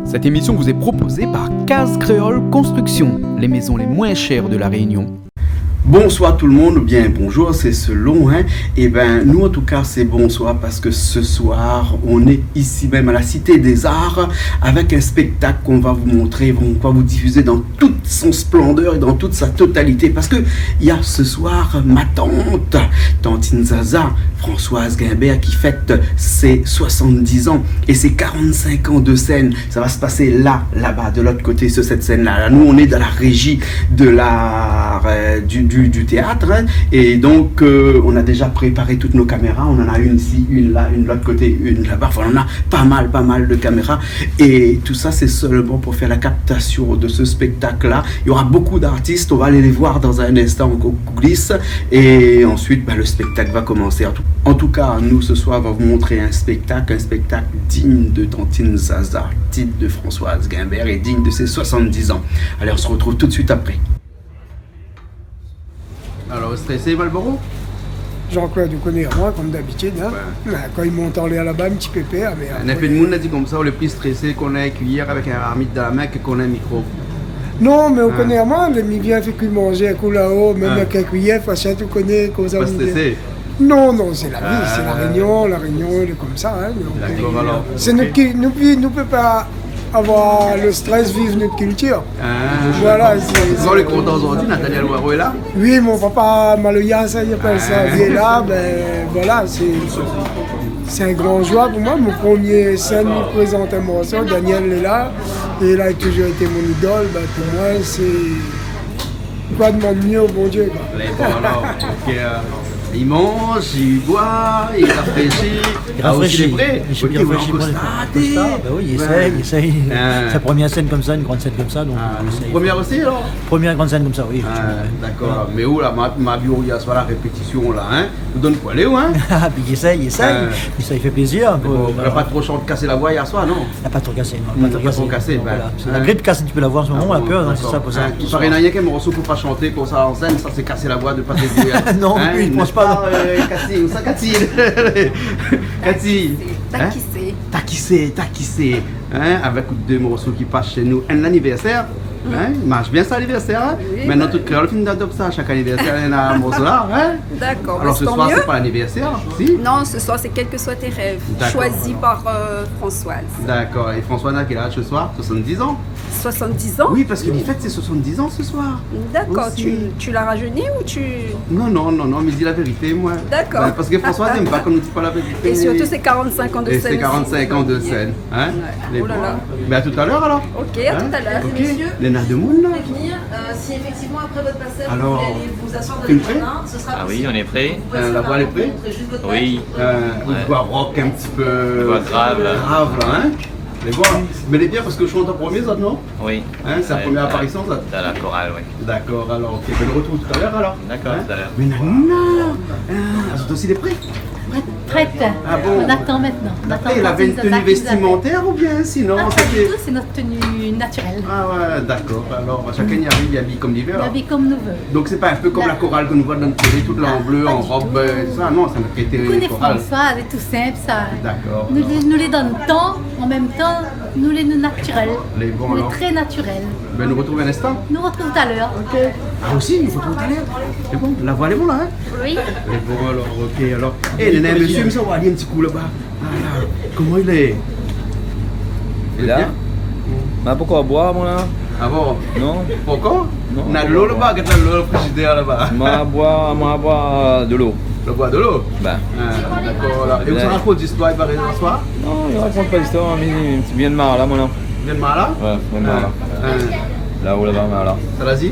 Cette émission vous est proposée par Case Créole Construction, les maisons les moins chères de la Réunion. Bonsoir tout le monde, ou bien bonjour, c'est selon, hein. Et ben nous en tout cas c'est bonsoir parce que ce soir on est ici même à la Cité des Arts avec un spectacle qu'on va vous montrer, qu'on va vous diffuser dans toute son splendeur et dans toute sa totalité, parce que il y a ce soir ma tantine Zaza, Françoise Guimbert, qui fête ses 70 ans et ses 45 ans de scène. Ça va se passer là-bas, de l'autre côté, sur cette scène-là. Nous, on est dans la régie de l'art du théâtre, hein, et donc on a déjà préparé toutes nos caméras. On en a une ici, une là, une de l'autre côté, une là-bas. Enfin, on a pas mal de caméras, et tout ça, c'est seulement pour faire la captation de ce spectacle-là. Il y aura beaucoup d'artistes. On va aller les voir dans un instant en coulisses, et ensuite, le spectacle va commencer. En tout cas, nous, ce soir, on va vous montrer un spectacle digne de Tantine Zaza, digne de Françoise Guimbert et digne de ses 70 ans. Allez, on se retrouve tout de suite après. Alors, stressé, Malboro? Jean-Claude, vous connaissez moi, comme d'habitude. Hein? Ouais. Quand ils m'ont entendu là-bas, un petit pépère. Mais un effet de monde a dit comme ça, on est plus stressé qu'on a une cuillère avec un marmite dans la main que qu'on a un micro. Non, mais on connaît moi, il vient fait que manger un coup là-haut, même avec un cuillère, facile, tu connais, comme ça. Pas stressé? Non, c'est la vie, c'est la Réunion, elle est comme ça. Hein, d'accord, alors. C'est notre, nous ne pouvons pas avoir le stress, vivre notre culture. Voilà. Vous êtes content aujourd'hui, Nathaniel Waro est là? Oui, mon papa Maloya, ça, il appelle ça, il est là, voilà, c'est un grand joie pour moi. Mon premier scène me présente un morceau, Daniel est là, et il a toujours été mon idole. Pour moi, c'est quoi demander mieux au bon Dieu. Bon, alors, il mange, il boit, il rafraîchit. Il rafraîchit. Il rafraîchit pour les oui, il essaye. Sa première scène comme ça, une grande scène comme ça. Donc première aussi alors? Première grande scène comme ça, oui. D'accord. Mais où là, ma bio, il y a soit la répétition là, hein? Vous donne quoi aller où, hein? Puis il essaye. Puis ça, il fait plaisir. Il n'a pas trop de casser la voix hier soir, non? Il n'a pas trop cassé. Pas trop cassé. La grippe casse, tu peux la voir en ce moment, on a peur, c'est ça pour ça. Il paraît qu'il y a qu'un morceau pour pas chanter comme ça en scène, ça c'est casser la voix de pas te non, lui, il pense pas. Cathy, où ça Cathy? Cathy. Takissé. Hein, avec deux morceaux qui passent chez nous. Un anniversaire. Hein, il marche bien ça l'anniversaire. Hein? Oui, maintenant, toute créole finit d'adopter ça. Chaque anniversaire, il y a un morceau là. Hein? D'accord. Alors ce soir, c'est pas l'anniversaire, si? Non, ce soir, c'est quels que soient tes rêves. Choisis par Françoise. D'accord. Et Françoise a quel âge ce soir? 70 ans? 70 ans? Oui, parce qu'il fête ses 70 ans ce soir. D'accord. Tu l'as rajeuni ou tu... Non, mais dis la vérité, moi. D'accord. Parce que Françoise n'aime pas qu'on ne dit pas la vérité. Et surtout, c'est 45 ans de scène. Et c'est 45 ans de scène. Hein? Ouais. Oh là là. Mais à tout à l'heure alors. Ok, à tout à l'heure. Ok. Les nains de monde là. Si effectivement après votre passage alors, vous allez vous asseoir dans les jardins, ce sera possible. Oui, on est prêt. La voix est prête? Oui. Une voix rock un petit peu. Une voix grave là. Grave là, hein? Les voix. Mais les bien parce que je chante en premier, ça, non? Oui. Hein, c'est la première apparition, ça? Dans la chorale, oui. D'accord, alors, ok. Je le retrouve tout à l'heure alors. D'accord, tout à l'heure. Mais non! C'est aussi des prêts? Prête. Ah bon? On attend maintenant. Il avait une tenue vestimentaire ou bien sinon? Pas du tout, c'est notre tenue naturelle. Ah ouais, d'accord. Alors chacun y arrive, il habille comme l'hiver. Il habille comme nous veut. Donc c'est pas un peu comme la chorale que nous voit dans notre télé, toute là en bleu, en robe, ça non, ça n'a été chorale. François, c'est tout simple ça. D'accord. Nous les donne tant, en même temps, nous les naturels. Les bons nous alors. Les très naturels. Ben nous retrouvons un instant. Nous retrouvons tout à l'heure. Ok. Ah aussi, il faut tout à l'heure. C'est bon, la voix elle est bon là, hein? Oui. Elle est bon alors, ok alors. Et les nains, monsieur, ça va aller un petit coup là-bas. Voilà. Comment il est? Il est là? Mais pourquoi boire, moi là? Ah bon? Non. Pourquoi? Non. On a de l'eau là-bas, qu'est-ce que l'eau au frigidaire là-bas? Moi boire de l'eau. Le bois de l'eau? Ben. D'accord là. Et vous en racontez d'histoire, il va rester ce soir? Non, il raconte pas d'histoire, mais il vient de Marla, moi là. Il vient de Marla? Ouais, il vient de Marla. Là-haut, là-bas, Marla. Ça l'a dit?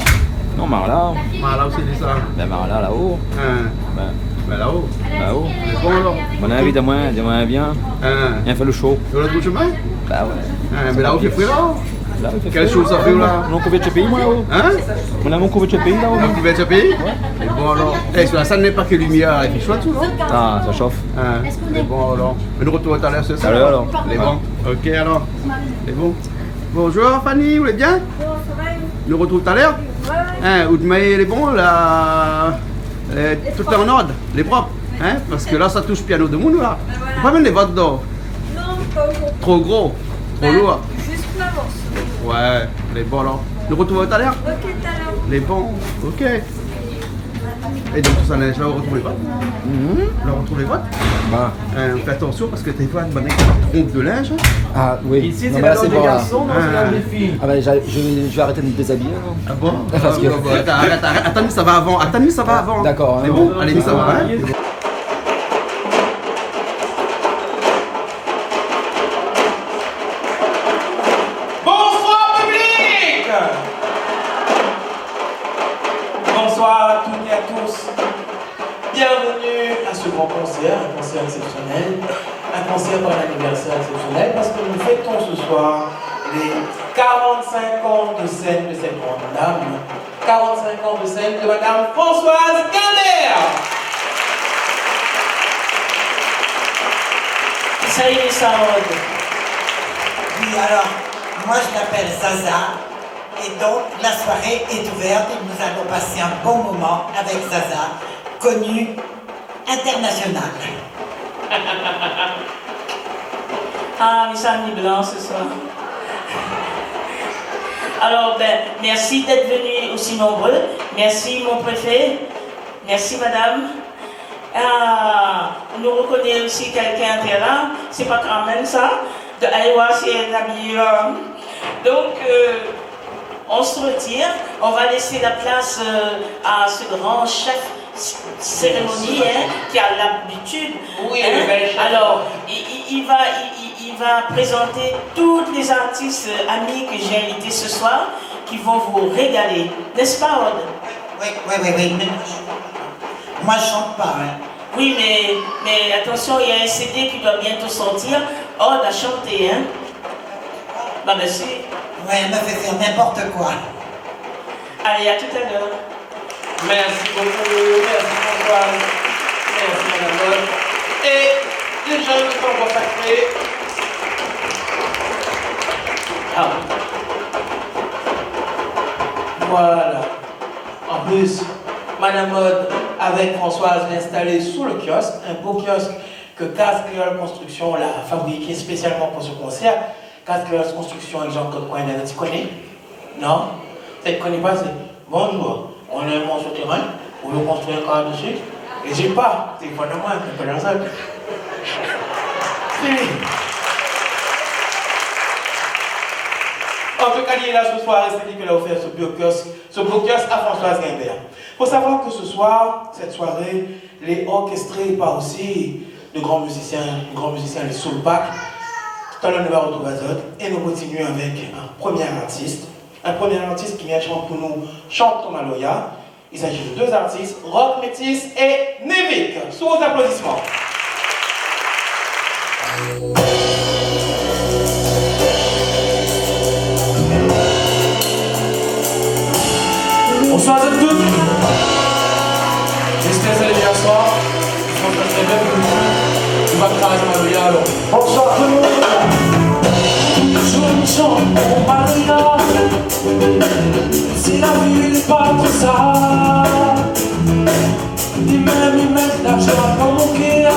Non, Marla. Marla aussi dit ça? Ben Marla, là-haut. Ben là-haut. Là-haut. C'est bon alors? Mon avis, dis-moi bien. Il a fait le show. Sur l'autre bout de chemin? Bah ouais. Mais là-haut, il fait frais là? Là, quelle chose ça fait là? On a couvert de pays, moi là-haut. Hein? On a mon couvert de pays là-haut. On a couvert de pays? Ouais. Et bon alors. Eh, sur la salle n'est pas que lumière, il fait chaud tout, non? Ah, ça chauffe. Et bon alors. Mais nous retrouvons tout à l'heure ce soir. Alors. Les bons. Ok alors. Les bons. Bonjour Fanny, vous allez bien? Nous retrouvons tout à l'heure? Ouais. Vous demandez les bons là? Tout est en ordre, les propres. Hein? Parce que là ça touche piano de monde là. Pas même les votes d'or. Non, pas gros. Trop gros, trop lourd. Juste plein un morceau. Ouais, les bons alors. Nous retrouvons tout à l'heure. Ok, tout à l'heure. Les bons, ok. Et donc tout ça, là, je vais retrouver les votes. Je retrouve les votes. Bah. Fais attention parce que tes fois, tu trompe de linge. Ah oui. Ici, Non, c'est mais là, la langue des bon, là. garçons, non, c'est la langue des filles. Ah bah, je vais arrêter de me déshabiller. Non Ah bon? Parce que... Arrête, attends, ça va avant. Attends, ça va avant. D'accord. C'est bon, allez, ça va. Hein? Bonsoir public! Bonsoir à toutes et à tous. Bienvenue à ce grand concert, un concert exceptionnel, un concert pour un anniversaire exceptionnel parce que nous fêtons ce soir les 45 ans de scène de cette grande dame. 45 ans de scène de Madame Françoise Gander. Salut Sarode. Oui, alors, moi je m'appelle Zaza, et donc la soirée est ouverte et nous allons passer un bon moment avec Zaza, connue internationale. Ah, mais ça mis blanc ce soir. Alors, merci d'être venus aussi nombreux. Merci mon préfet. Merci madame. Ah, on nous reconnaît aussi quelqu'un là. C'est pas quand même ça. De aller voir si elle a mis. Donc, on se retire. On va laisser la place à ce grand chef cérémonie qui a l'habitude. Oui, le bel chef. Alors, il va présenter tous les artistes amis que j'ai invités ce soir qui vont vous régaler. N'est-ce pas, Aude? Oui. Moi, je chante pas, hein. Oui, mais attention, il y a un CD qui doit bientôt sortir. Aude a chanté, hein? Bah, merci. Ouais, elle me fait faire n'importe quoi. Allez, à tout à l'heure. Merci beaucoup, merci Françoise, merci Madame Aude. Et les jeunes sont consacrés. Ah. Voilà. En plus, Madame Aude, avec Françoise, l'a installé sous le kiosque, un beau kiosque que Case Créole Construction l'a fabriqué spécialement pour ce concert. Case Créole Construction avec Jean-Claude Cohen, tu connais? Non? Tu ne connais pas? C'est bonjour, on est mon souterrain, on veut construire un corps dessus. Et j'ai pas, téléphone à moi, un peu dans ça. En tout cas, il est là ce soir et c'est lui qui a offert ce beau kiosque à Françoise Gander. Il faut savoir que ce soir, cette soirée, elle est orchestrée par aussi de grands musiciens, les Soul Pack. Tout à l'heure, nous allons retrouver Azot et nous continuons avec un premier artiste qui vient chanter pour nous, chante ton Maloya. Il s'agit de deux artistes, Rock Métis et Nevik. Sous vos applaudissements. Bonsoir à tous. J'espère que vous allez bien ce soir. Je pense que c'est bien que vous allez bien alors. Bonsoir tout le monde. Je chante mon Maria. Si la vie n'est pas trop ça. Ils mettent l'argent dans mon cœur.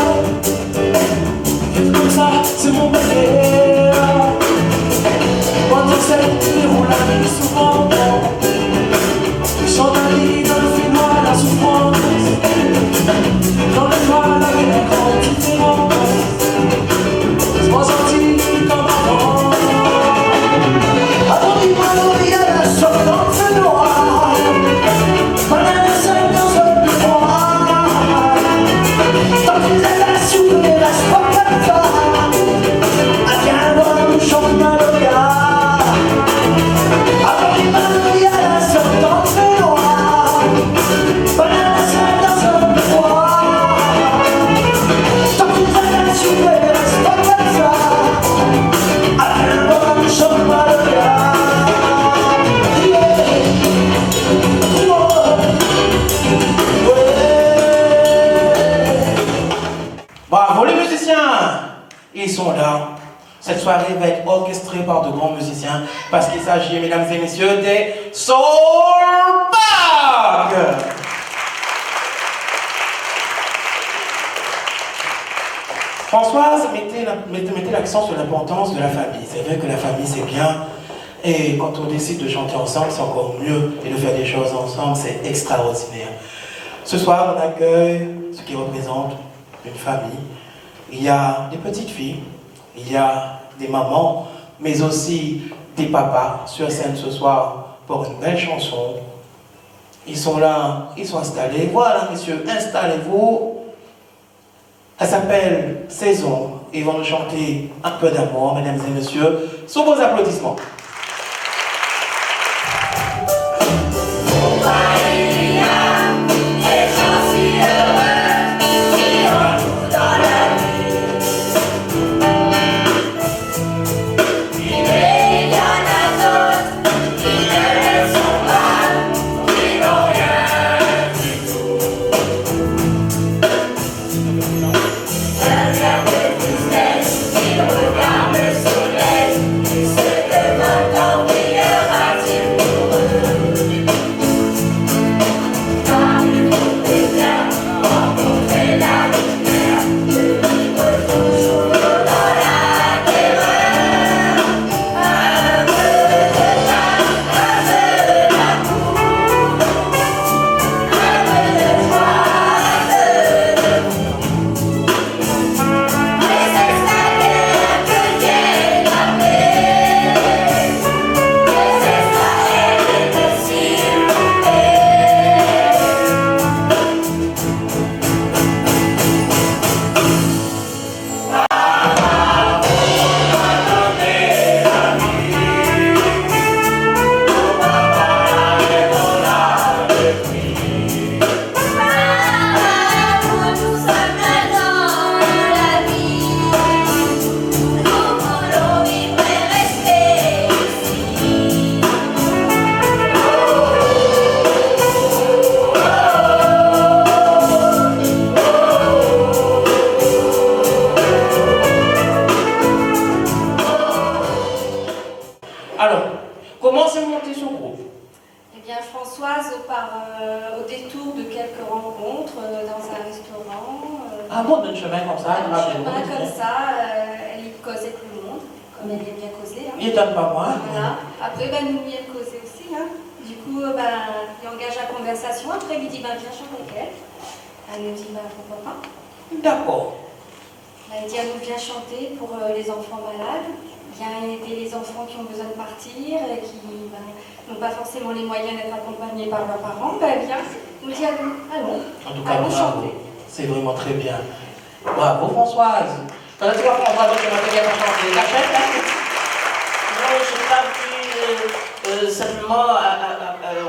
Et comme ça, c'est mon bébé. Quand on sait, il roule la vie souvent. Chante la vie dans le film à la souffrance. Dans le mal avec la grande différence. Je m'en sortis comme avant. Avant du mal, la sorte dans le feu noir. Pendant la scène dans un peu froid. Tant qu'ils aient la soupe et la sport comme ça. À bien voir nous chante Maloya. Avant du mal, la sorte dans le feu noir. Pendant la scène dans un peu froid. Tant qu'ils aient la soupe et la sport comme ça. À bien voir nous chante Maloya. Bravo les musiciens! Ils sont là. Cette soirée va être orchestrée par de grands musiciens parce qu'il s'agit, mesdames et messieurs, des Soul Pack! Françoise mettait l'accent sur l'importance de la famille. C'est vrai que la famille c'est bien, Et quand on décide de chanter ensemble, c'est encore mieux. Et de faire des choses ensemble, c'est extraordinaire. Ce soir, on accueille ce qui représente une famille. Il y a des petites filles, il y a des mamans, mais aussi des papas sur scène ce soir pour une belle chanson. Ils sont là, ils sont installés. Voilà, messieurs, installez-vous. Elle s'appelle Saison. Ils vont nous chanter un peu d'amour, mesdames et messieurs, sous vos applaudissements. C'est vraiment très bien. Bravo Françoise. Tu vois Françoise, tu m'as fait bien chanter. La fête, hein? Non, je n'ai pas pu simplement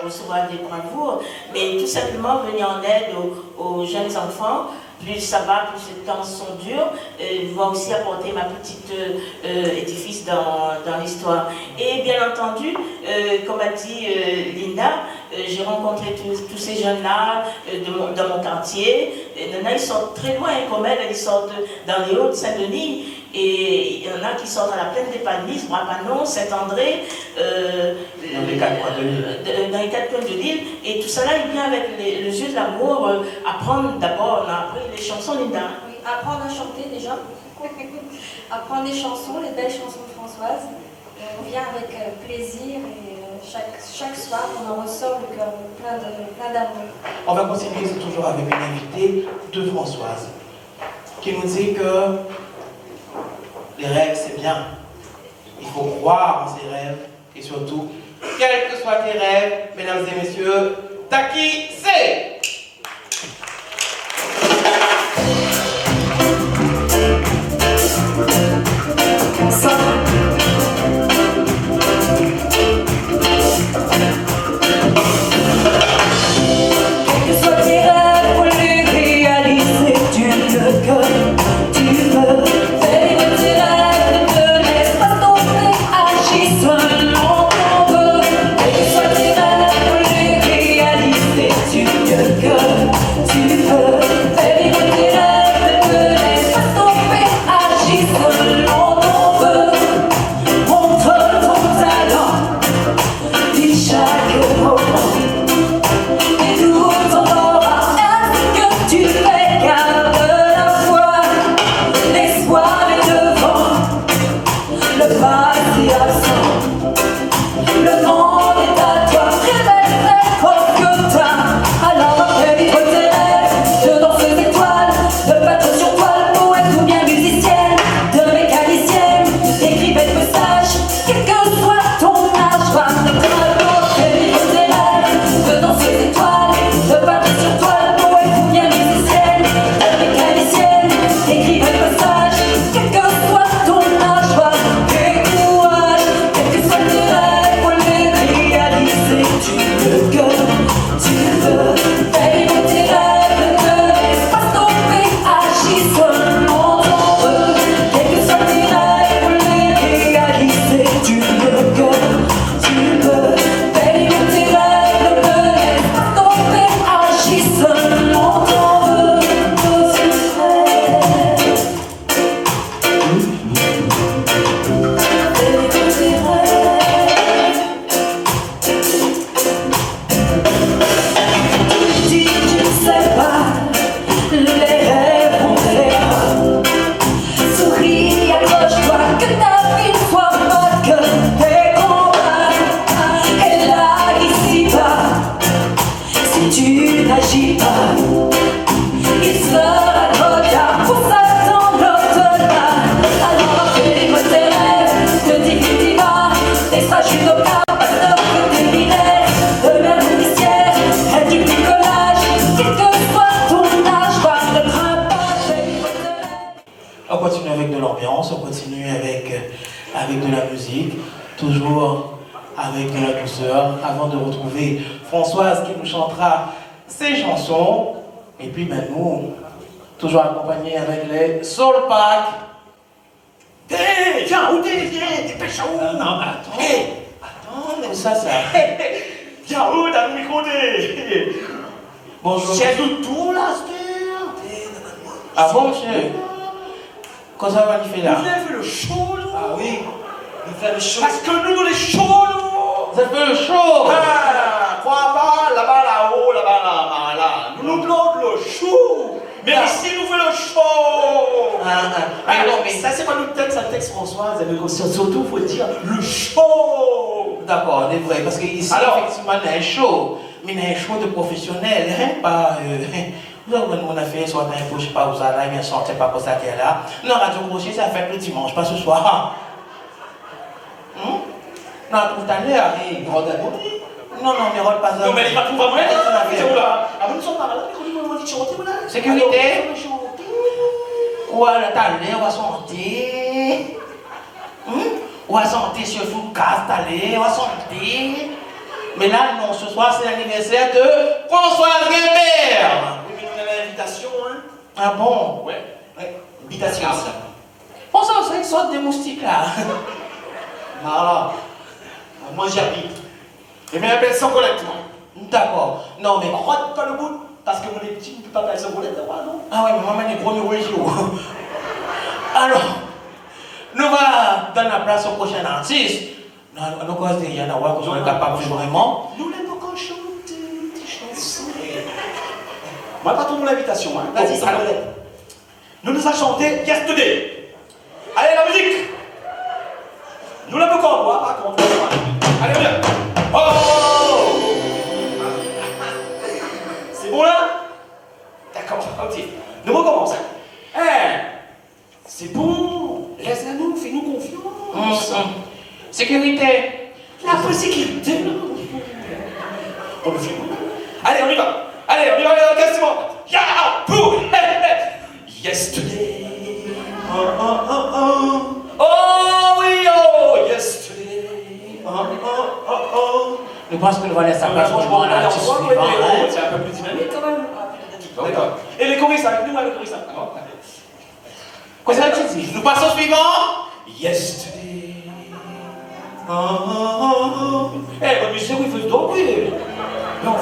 recevoir des bravoures, mais tout simplement venir en aide aux jeunes enfants. Plus ça va, plus ces temps sont durs. Je vais aussi apporter ma petite édifice dans l'histoire. Et bien entendu, comme a dit Linda, j'ai rencontré tous ces jeunes-là dans mon quartier. Il y en a, ils sortent très loin, comme elle, ils sortent dans les Hauts-de-Saint-Denis. Et il y en a qui sortent à la plaine des Palmises, Brapanon, Saint-André, dans les quatre coins de l'île. Et tout ça là, il vient avec les yeux de l'amour, apprendre d'abord, on a appris les chansons, Linda. Oui, apprendre à chanter déjà, apprendre les chansons, les belles chansons de Françoise. On vient avec plaisir et chaque soir, on en ressort le cœur plein d'amour. On va continuer toujours avec une invitée de Françoise, qui nous dit que les rêves, c'est bien. Il faut croire en ses rêves. Et surtout, quels que soient tes rêves, mesdames et messieurs, Taki, c'est... Yeah. toujours avec de la douceur, avant de retrouver Françoise qui nous chantera ses chansons. Et puis ben, nous, toujours accompagnés avec les Soul Pack. Hé, viens, où t'es? Viens, dépêche-toi. Non, mais attends. Hé, attends, mais ça. Viens, où t'as le micro? Bonjour. C'est de tout là, c'était. Ah bon, monsieur? Qu'est-ce que ça va faire là? Vous avez fait le show, là? Ah oui, nous faisons le show. Parce que nous, on est chaud, là. Vous avez fait le show? Ah, crois pas, là-bas, là-haut, là-bas, là. Nous plantons le show. Mais ici, nous faisons le show. Ah non, mais ça, c'est pas le texte, c'est le texte Françoise. Surtout, il faut dire le show. D'accord, c'est vrai, parce qu'ici, effectivement, il y a un show. Mais il y a un show de professionnels, hein, pas. Vous avez mon affaire, soit un peu, je sais pas où ça là, il sortait pas pour ça qu'elle est là. Non, Radio Crochet, ça fait le dimanche, pas ce soir. Non, tout à l'heure, non, mais rôle pas ça. Non, mais il va tout vraiment être là. Ah, vous ne sommes pas là, mais on dit chanter, voilà. Sécurité. Voilà, t'as l'air, on va chanter. On va chanter sur Foucault, t'as l'air, on va chanter. Mais là, non, ce soir, c'est l'anniversaire de Françoise Guimbert. Oui, mais on a l'invitation, hein. Ah bon? Ouais. Invitation, ça. François, c'est une sorte de moustique, là. Voilà. Moi, j'y habite. Et bien, appelle sans collecte. D'accord. Non, mais. Rate pas le bout, parce que mon petit ne peut pas appeler sans collecte, non? Ah ouais, mais maman est gros région. Alors, nous allons donner la place au prochain artiste. Nous causes de Yana Wa, qu'on soit capable vraiment. Nous n'avons qu'à chanter des chansons. Moi, pas tout l'invitation, hein. Vas-y, ça nous nous allons chanter Yesterday. Allez, la musique. Nous l'avons qu'à voir, par contre. Allez, viens. Oh! C'est bon là? D'accord, ok. Nous recommençons. C'est bon. Laisse-nous, fais-nous confiance. Sécurité. La sécurité. On le fait. Allez, on y va. Allez, on y va, quasiment. Ya! Pour! Yesterday. Oh oui, oh, yesterday. Je pense que nous allons laisser sa place pour jouer à l'artiste suivant. C'est un peu plus dynamique quand même. D'accord. Et les choristes avec nous, les choristes. Qu'est-ce que tu dis? Nous passons au suivant. Yesterday. Eh, mais c'est où il faut se dormir. Mais on va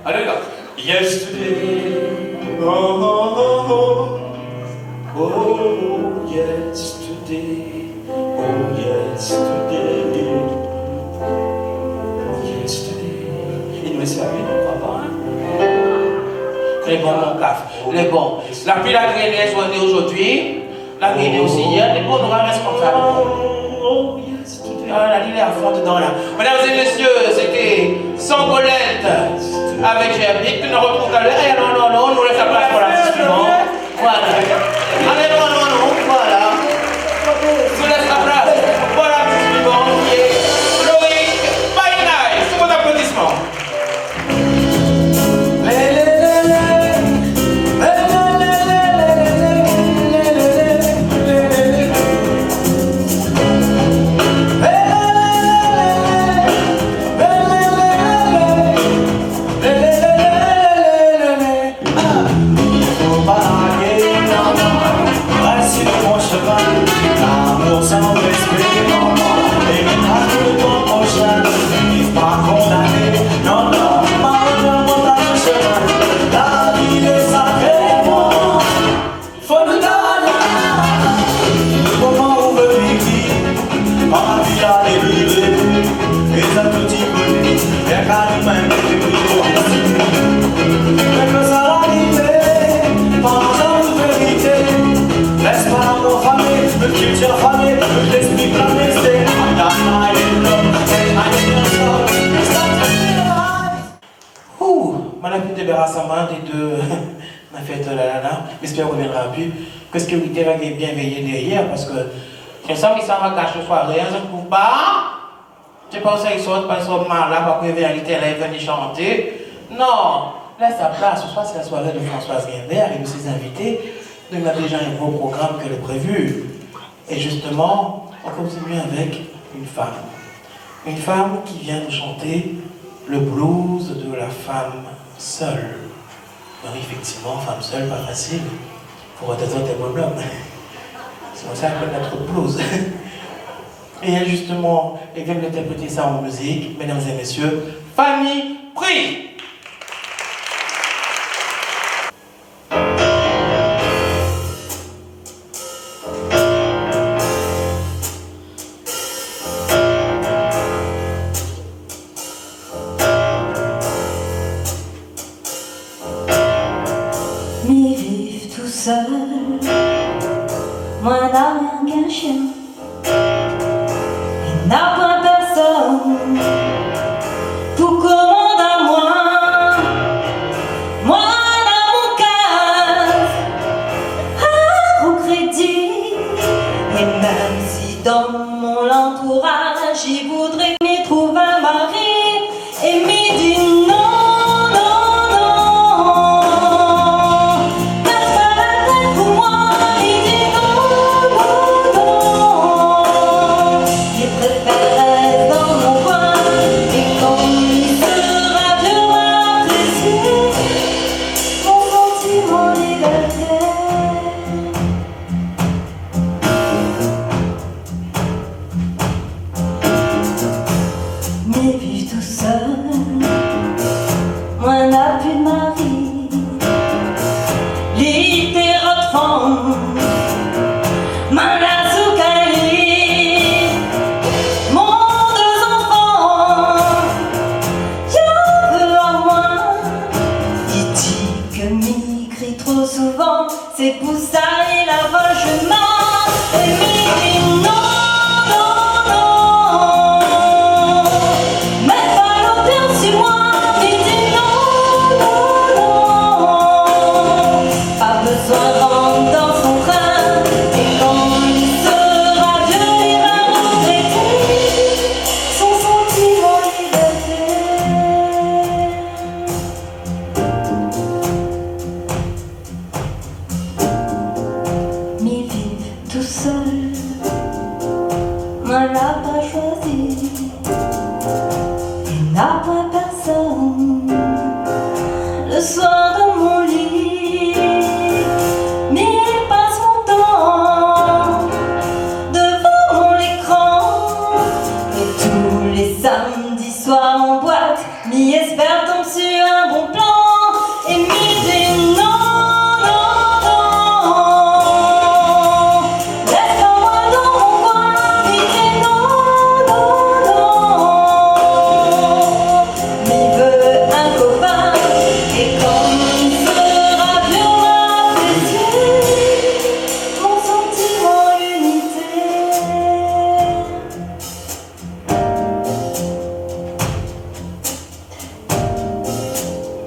aller. Allez, là. Yesterday. Oh, yesterday. Oh, yesterday. Yesterday. Il nous laisse la vie, on va pas, hein? Les bons, mon caf. Les bons. La pluie, la grainée, est soignée aujourd'hui. La grainée aussi hier. Les bons, nous allons responsables. Ah, la ligne est à fond dedans là. Mesdames et messieurs, c'était Sans Colette avec Gerbic. Nous nous retrouvons tout à l'heure. Non, nous laissons la place pour l'artiste suivant. Voilà. Allez, non, voilà. Je vous laisse la place pour l'artiste suivant qui est Loïc Painay. Sous vos applaudissements. Des deux, on a fait j'espère qu'on reviendra plus. Qu'est-ce que vous avez bien veillé derrière parce que je sens qu'ils s'en va cacher ce soir, rien, je ne trouve pas. Je ne sais pas où ça ils sortent, pas ils sont mal là, parce que vérité, elle est venue chanter. Non, laisse sa place, ce soir c'est la soirée de Françoise Guimbert et de ses invités. Nous avons déjà un beau programme que le prévu. Et justement, On continue avec une femme. Une femme qui vient nous chanter le blues de la femme seule. Oui, effectivement, femme seule, pas facile. Pour résoudre des problèmes. C'est pour ça qu'on a trop de blues. Et elle, justement, elle vient d'interpréter ça en musique. Mesdames et messieurs, Fanny Prie. Mais vivre tout seul, moi n'a rien qu'un chien, il n'a pas personne pour commander à moi. Moi dans mon cœur, au crédit, et même si dans mon entourage, il voudrait m'y trouver un mari, et m'y dit non. C'est pour ça et là-bas je mens et me dit non, non, non. Mets pas l'auteur sur moi, me dit non, non, non. Pas besoin de rentrer dans son train, et quand il sera vieux, il va regretter son sentiment liberté. Tout seul, moi l'a pas choisi, il n'a pas personne le soir dans mon lit, mais il passe mon temps devant mon écran, et tous les samedis soirs en boîte, m'y espère tomber sur un bon plan, et m'y dit non.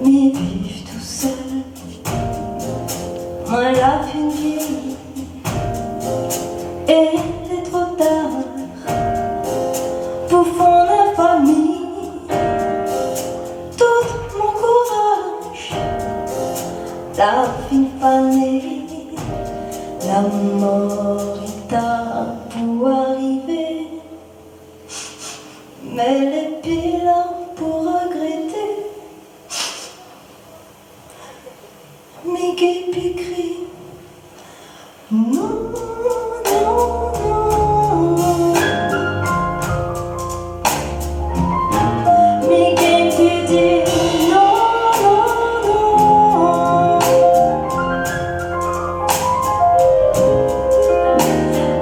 Mais vivre tout seul, moi la une vieille, et il est trop tard pour fonder une famille. Tout mon courage, la fine fanée, la mort est tard pour arriver, mais les pilons pour regretter. Mais qui crie non, non, non. Mais qui dit non, non, non.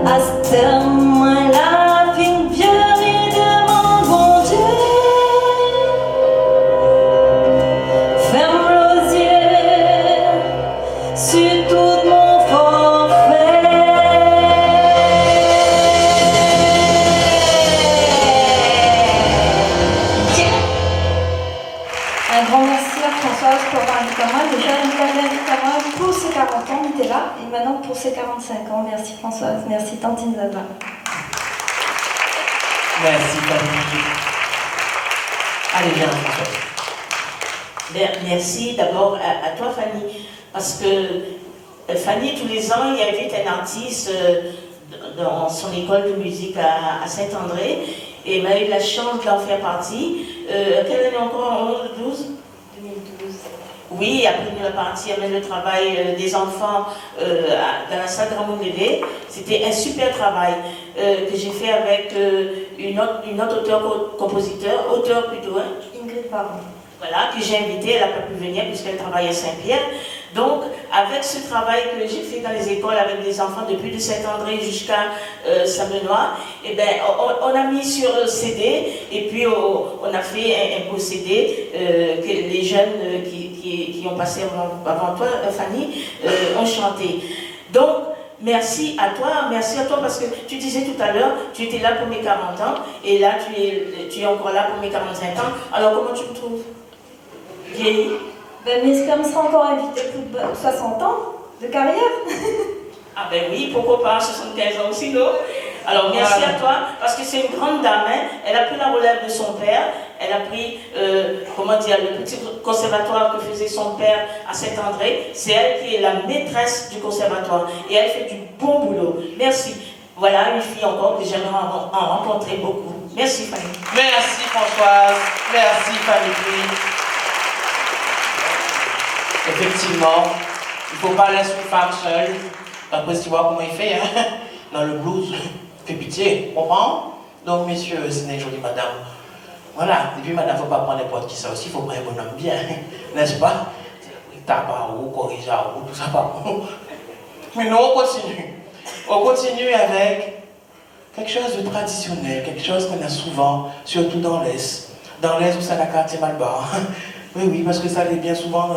À ce terme, la fine vieille et demande bon Dieu, ferme les yeux sur tout mon forfait. Un grand merci à Françoise pour avoir invité à moi. Déjà, elle nous avait invité à moi pour ses 40 ans, on était là, et maintenant pour ses 45 ans. Merci Françoise, merci Tantine Zaza. Merci Fanny. Allez, viens Françoise. Merci d'abord à toi Fanny, parce que Fanny, tous les ans, il invite un artiste dans son école de musique à Saint-André et m'a eu la chance d'en faire partie. Quelle année encore? 11, 2012. Oui, après nous la partie avec le travail des enfants dans la salle Ramon-Lévé. C'était un super travail que j'ai fait avec une autre auteur-compositeur, auteur plutôt, hein? Ingrid Baron. Voilà, que j'ai invitée, elle n'a pas pu venir puisqu'elle travaille à Saint-Pierre. Donc, avec ce travail que j'ai fait dans les écoles avec des enfants depuis de Saint-André jusqu'à Saint-Benoît, eh ben, on a mis sur CD et puis on a fait un beau CD que les jeunes qui ont passé avant toi, Fanny, ont chanté. Donc, merci à toi parce que tu disais tout à l'heure, tu étais là pour mes 40 ans et là tu es encore là pour mes 45 ans. Alors, comment tu me trouves? Vieillie? Ben, mais comme sera encore invité plus de 60 ans de carrière. Ah ben oui, pourquoi pas 75 ans aussi, non? Alors merci à toi, parce que c'est une grande dame, hein. Elle a pris la relève de son père, elle a pris, comment dire, le petit conservatoire que faisait son père à Saint-André. C'est elle qui est la maîtresse du conservatoire et elle fait du bon boulot. Merci. Voilà une fille encore que j'aimerais en rencontrer beaucoup. Merci Fanny. Merci Françoise, merci Fanny. Effectivement, il ne faut pas laisser une femme seule. Après, tu vois comment il fait, hein? Dans le blues, fait pitié, comprends? Donc, messieurs, c'est une jolie madame. Voilà, et puis madame, il ne faut pas prendre n'importe qui ça aussi, il faut prendre un bonhomme bien, n'est-ce pas? Tabac ou corrija ou tout ça, pas bon. Mais nous, on continue. On continue avec quelque chose de traditionnel, quelque chose qu'on a souvent, surtout dans l'Est. Dans l'Est, où c'est la quartier Malbar. Oui, parce que ça est bien souvent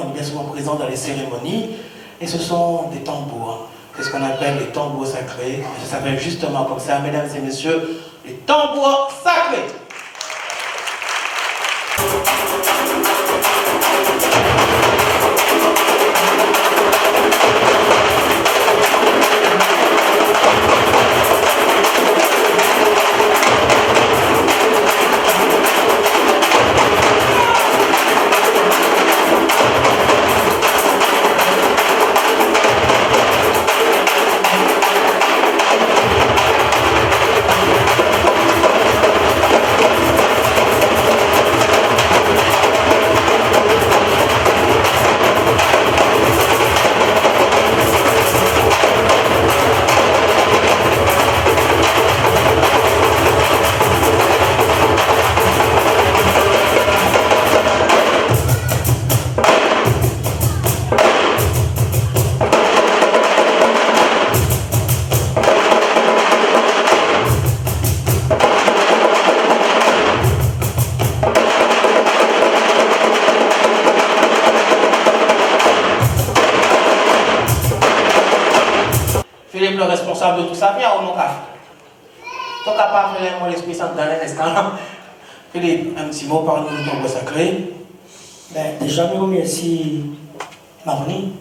présent dans les cérémonies, et ce sont des tambours. C'est ce qu'on appelle les tambours sacrés. Ça s'appelle justement comme ça, mesdames et messieurs, les tambours sacrés. Philippe, le responsable de tout ça, viens au mon café. Ton capable de faire l'Esprit Saint dans l'instant. Philippe, un petit mot, parle-nous de ton bois sacré. Ben, déjà, je remercie Marnie,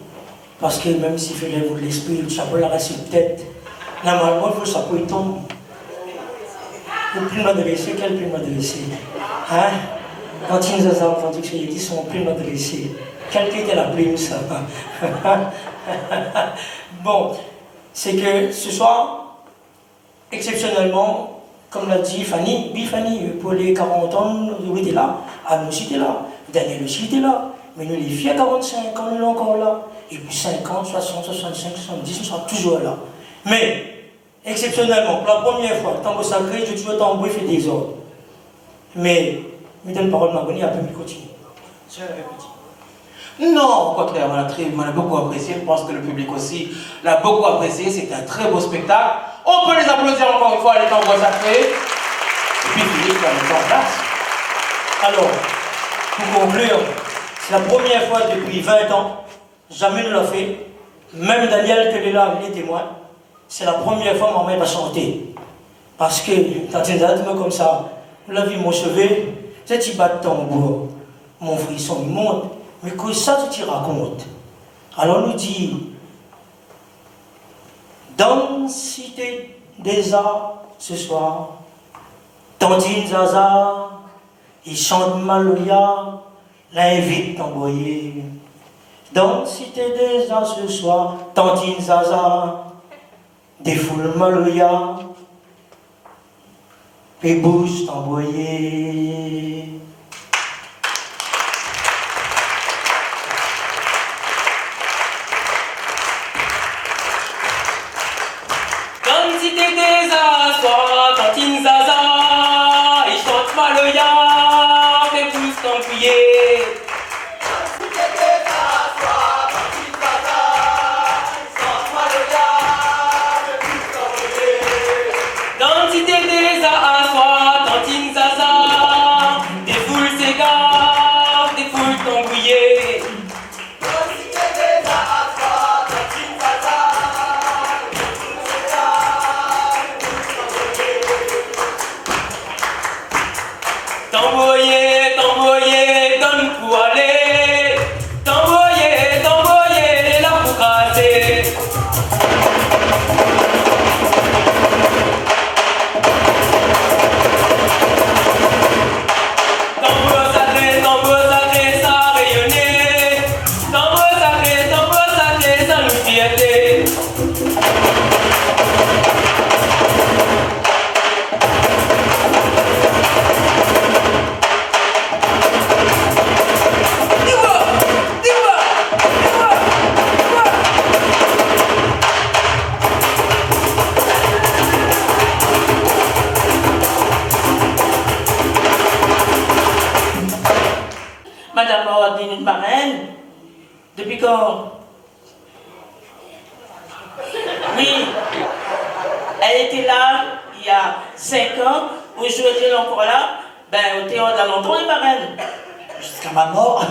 parce que même s'il fait l'œuvre de l'Esprit, le chapeau la reste sur tête. Normalement, il faut le chapeau, il tombe. Le plus m'adresser, quel plus m'adresser? Hein? Quand ils nous ont entendu que ils sont plus m'adresser. Quelle était la plume, ça? Bon. C'est que ce soir, exceptionnellement, comme l'a dit Fanny, oui Fanny, pour les 40 ans, nous étions là, Anne aussi était là, Daniel aussi était là, mais nous les filles à 45 ans, nous sommes encore là, et puis 50, 60, 65, 70, nous sommes toujours là. Mais, exceptionnellement, pour la première fois, le tambour sacré, je dis au tambour, il fait des ordres. Mais, je donne parole à Maroni, après, il continue. C'est un petit. Non, au contraire, on a beaucoup apprécié. Je pense que le public aussi l'a beaucoup apprécié. C'est un très beau spectacle. On peut les applaudir encore une fois, les tambours sacrés. Et puis Philippe va mettre en place. Alors, pour conclure, c'est la première fois depuis 20 ans, jamais nous l'a fait. Même Daniel, qui est là, il est témoin. C'est la première fois que maman va chanter. Parce que quand il est comme ça, la vie mon chevet, c'est tu bats de tambour. Mon frisson, il monte. Mais que ça, tu racontes. Alors, nous dit, dans la cité des arts, ce soir, Tantine Zaza, il chante Maloya, l'invite des foules maloya, et bouges t'envoyer. Dans une cité des assoirs, tantine zaza, et chante maloya, et bouges t'envoyer. T'envoyer, donne pour aller. T'envoyer, là pour casser. Tambour sacré, ça rayonnait. Tambour sacré, ça nous fierté. Madame Ordine une marraine. Depuis quand? Oui. Elle était là il y a 5 ans. Aujourd'hui, elle est encore là. Ben, au théâtre de la longtemps, une marraine. Jusqu'à ma mort.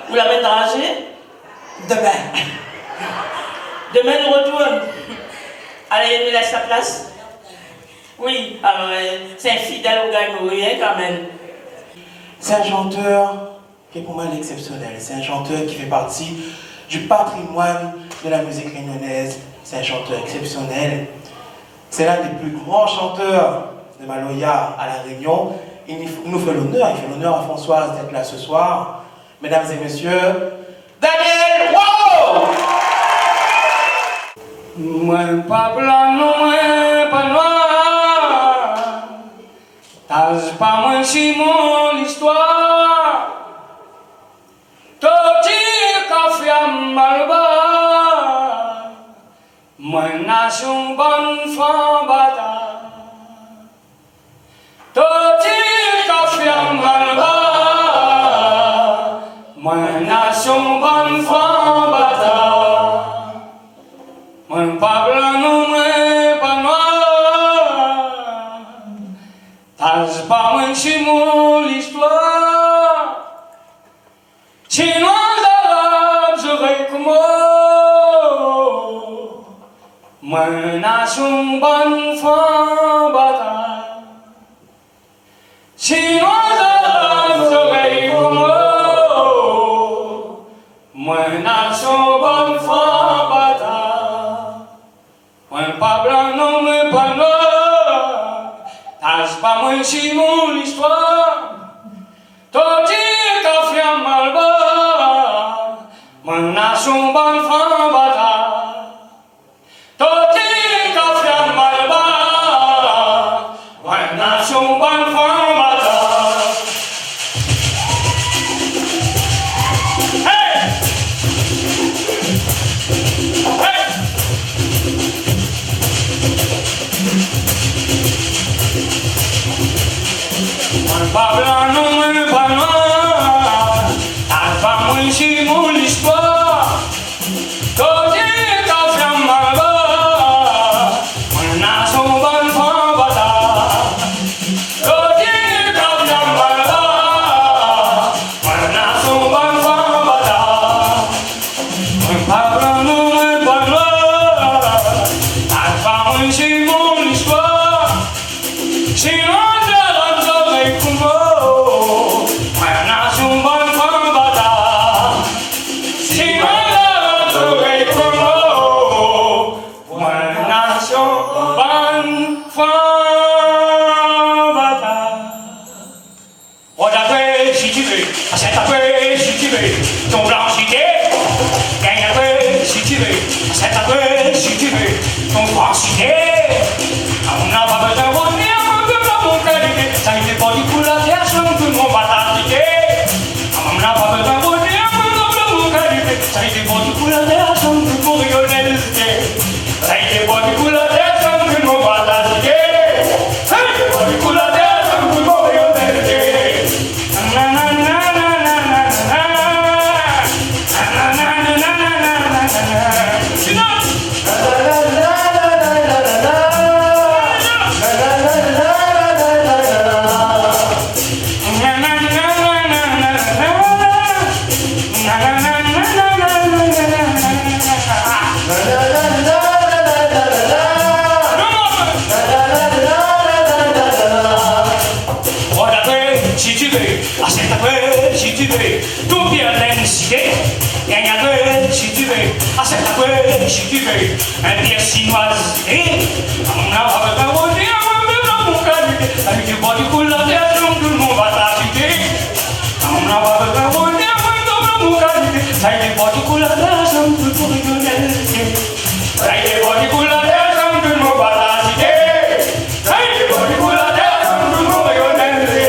Vous la mettez rangée? Demain. Demain, nous retourne. Allez, elle nous laisse sa place. Oui, alors, c'est un fidèle au gagne, rien quand même. C'est un chanteur qui est pour moi l'exceptionnel. C'est un chanteur qui fait partie du patrimoine de la musique réunionnaise. C'est un chanteur exceptionnel. C'est l'un des plus grands chanteurs de Maloya à La Réunion. Il nous fait l'honneur, à Françoise d'être là ce soir. Mesdames et messieurs, Daniel Wow! Moi pas blanc, moi pas noir. T'as pas moi si mon histoire. Toti café à Malba. Moi nation bonne femme bata. Toti café à Malba. Moi nation bonne femme bata. Moi pas blanc, moi pas noir. T'as pas moi si mon histoire. Chinois arabes, j'aurais comme moi nation bonne femme bataille. Chinois arabes, j'aurais comme moi nation bonne femme bataille. Moi pas blanc, non, mais pas noir. T'as pas moi si mon histoire. Toti café à Malba. Moi nation bonne femme bataille. Toti café à Malba. Moi nation bonne femme bataille. Hey! Hey! Moi pas blanc, non, mais pas noir. T'as pas moi si mon histoire. Toti café à Malba. Moi nation bonne femme bataille. Toti café à Malba. Moi nation bonne femme bataille. Moi pas blanc, non, mais pas noir. T'as pas moi si mon histoire. Sinon j'aurais comme moi nation bonne femme bataille. Sinon j'aurais comme moi nation bonne femme bataille. Oh d'après si tu veux, c'est après si tu veux, ton blanchité. Gagne après si tu veux, c'est après si tu veux. tu veux, ton vacciner. On n'a pas besoin de revenir, on veut pas mon qualité. Ça y est pas du coup la terre, tout le monde va t'appliquer. On n'a pas besoin de revenir, on veut pas mon qualité. Ça y est pas du coup la terre, tout le monde va t'appliquer. Ça y est pas du coup la terre, tout le monde va t'appliquer. Ça y est pas du coup la terre, tout le monde va t'appliquer. Si tu veux, achète-toi si tu veux, tout bien l'incité. Gagne-toi si tu veux, achète-toi si tu veux, un pierre chinoise. On n'a pas besoin de revenir, on veut pas mon qualité. Avec du bois du coup la terre, tout le monde va t'appliquer. On n'a pas besoin de revenir, on veut pas mon qualité. Avec du bois du coup la terre, tout le monde va t'appliquer. Avec du bois du coup la terre, tout le monde va t'appliquer. Avec du bois du coup la terre, tout le monde va t'appliquer.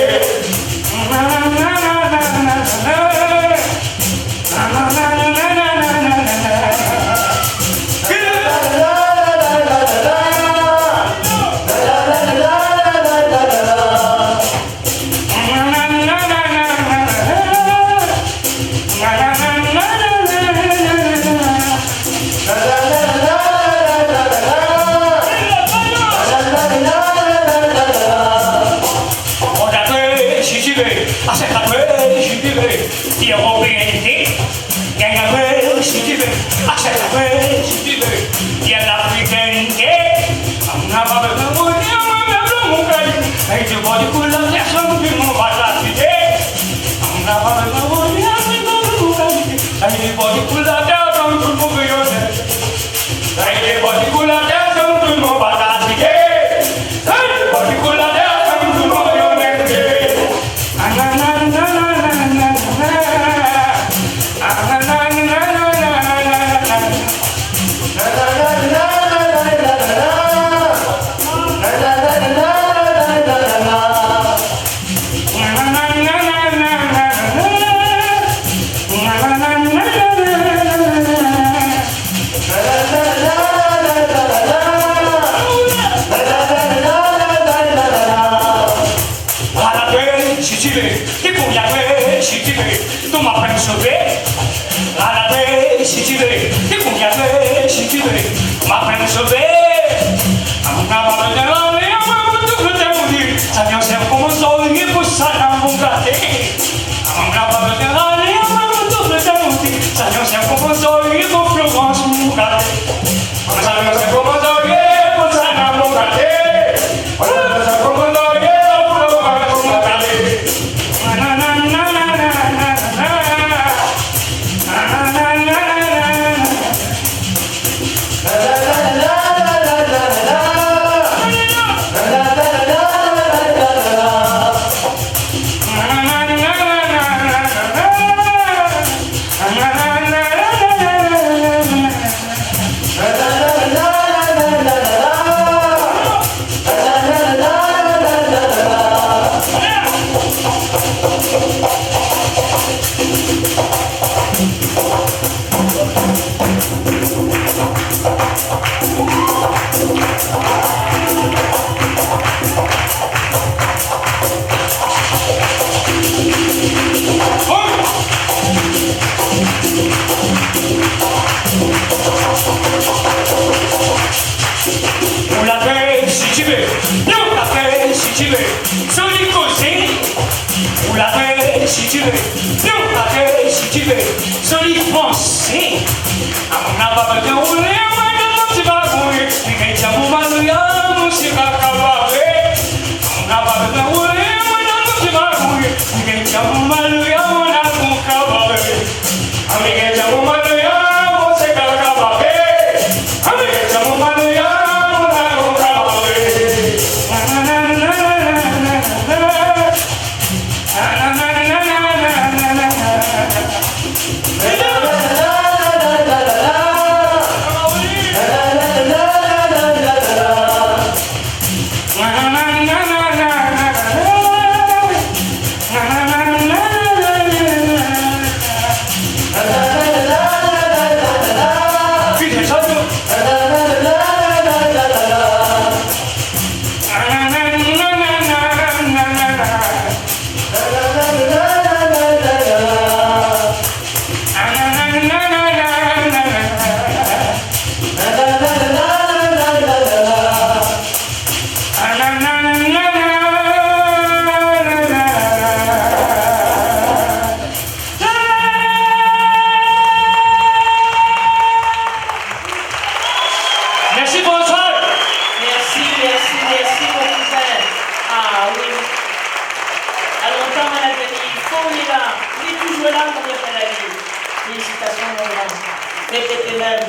Répétez même.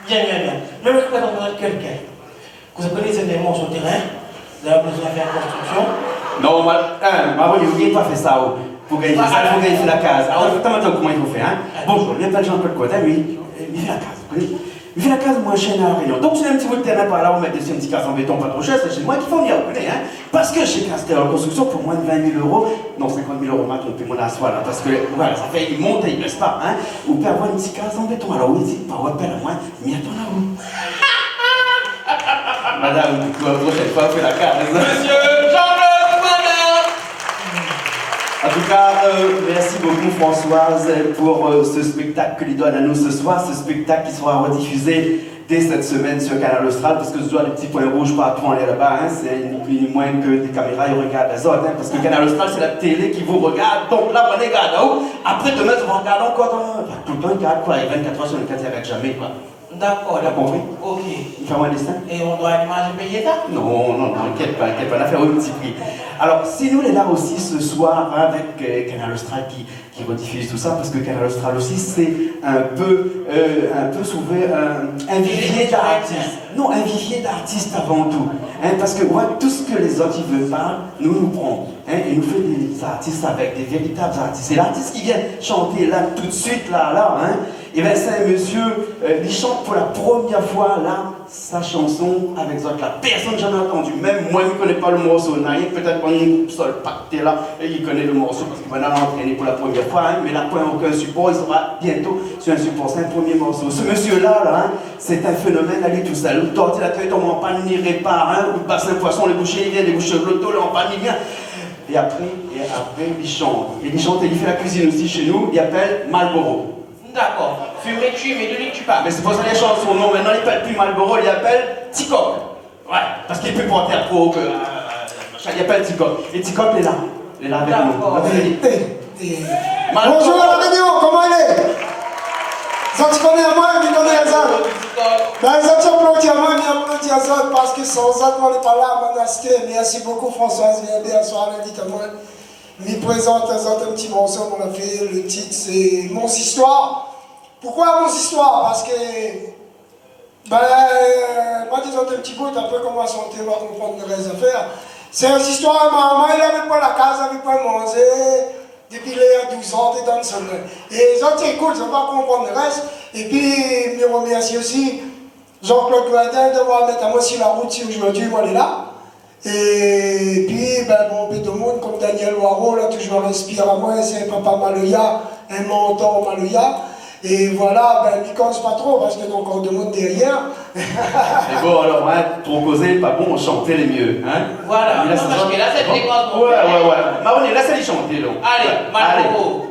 Bien. Nous représentons quelqu'un. Vous connaissez des mots sur le terrain. Vous avez besoin de faire construction. Non, il ne faut pas faire ça. Pour gagner ça, il faut gagner la case. Alors, comment il faut faire. Bonjour, il y a pas de gens de côté, lui, il fait la case. Il fait la case moins chère à la Réunion. Donc, c'est un petit bout de terrain par là, on met des petits cases en béton pas trop cher, c'est chez moi qu'il faut venir, vous connaissez, parce que chez Castel Construction, pour moins de 20 000 euros, non, 50 000 euros, on peut mon assoir là, parce que, voilà, ça fait, il monte et il ne laisse pas, Vous pouvez avoir une petite case en béton. Alors, oui, dites, pas appel à moi, mais attends là-haut. Madame, du coup, la prochaine fois, on fait la case. Monsieur Jean-Claude Madame. En tout cas, merci beaucoup Françoise pour ce spectacle qu'il donne à nous ce soir, ce spectacle qui sera rediffusé dès cette semaine sur Canal Austral, parce que je vois des petits points rouges partout en l'air là-bas, c'est ni plus ni moins que des caméras qui regardent les autres, parce que Canal Austral c'est la télé qui vous regarde, donc là on regarde là-haut, après demain on regarde encore, tout le temps on regarde quoi, 24 heures sur 24 avec jamais quoi. D'accord, t'as compris? Ok. Il fait un dessin? Et on doit aller payer ça? Non, t'inquiète pas, on a fait un petit prix. Alors, si nous, on est là aussi ce soir avec Canal Austral qui rediffuse tout ça, parce que Canal Austral aussi, c'est un peu sauver un vivier d'artistes. Non, un vivier d'artistes avant tout. Parce que tout ce que les autres ils veulent pas, nous prenons. Et nous fait des artistes avec des véritables artistes. Et l'artiste qui vient chanter là, tout de suite, et bien c'est un monsieur, il chante pour la première fois là, sa chanson avec Zot là. Personne n'a jamais entendu, même moi je ne connais pas le morceau. Peut-être qu'on est seul pacté là, et il connaît le morceau parce qu'il va l'entraîner pour la première fois, mais là, point aucun support, il sera bientôt sur un support, c'est un premier morceau. Ce monsieur-là, c'est un phénomène à lui tout seul. Le tortillateur tombe en panne, il répare, ou le bassin poisson, les bouchers, il vient, les bouchers de l'auto, en panne, il vient. Et après, il chante. Et il chante et il fait la cuisine aussi chez nous, il appelle Marlboro. D'accord. Fumer, tu mais de lui tu parles. Mais c'est pour ça qu'il chante son nom. Maintenant, il appelle plus Marlboro, il appelle Ticoc. Ouais, parce qu'il peut porter à pro que. Il appelle Ticoc. Et Ticoc est là. Il est là avec nous. Bonjour à la Réunion, comment il est? Ça tu connais moi, tu connais ça? Ben, ça tu applaudis à moi, tu applaudis à ça, parce que sans ça, on n'est pas là à Monasté. Merci beaucoup Françoise, bien soir, l'invite à moi. Je présente un petit morceau qu'on a fait, le titre c'est Mon Histoire. Pourquoi Mon Histoire? Parce que, moi disons un petit bout, après qu'on va chanter, on va comprendre les affaires. C'est une histoire, maman, il n'avait pas la case, il n'avait pas mangé, depuis il a 12 ans, il est dans le sommeil. Et les autres écoutent, ils ne vont pas comprendre le reste. Et puis, je remercie aussi Jean-Claude Guadin d'avoir mis à moi sur la route, si aujourd'hui, moi, il est là. Et puis, bon, tout le monde, comme Daniel Loireau, là, toujours inspire à moi, c'est un papa Maloya, un mentor Maloya. Et voilà, il ne cause pas trop, parce qu'il y a encore de monde derrière. Et bon, alors, pour causer, pas bon, chanter les mieux. Voilà, non, parce que là, c'est des grands. Ouais. Maroni, laissez-les chanter, donc. Allez, Marlboro.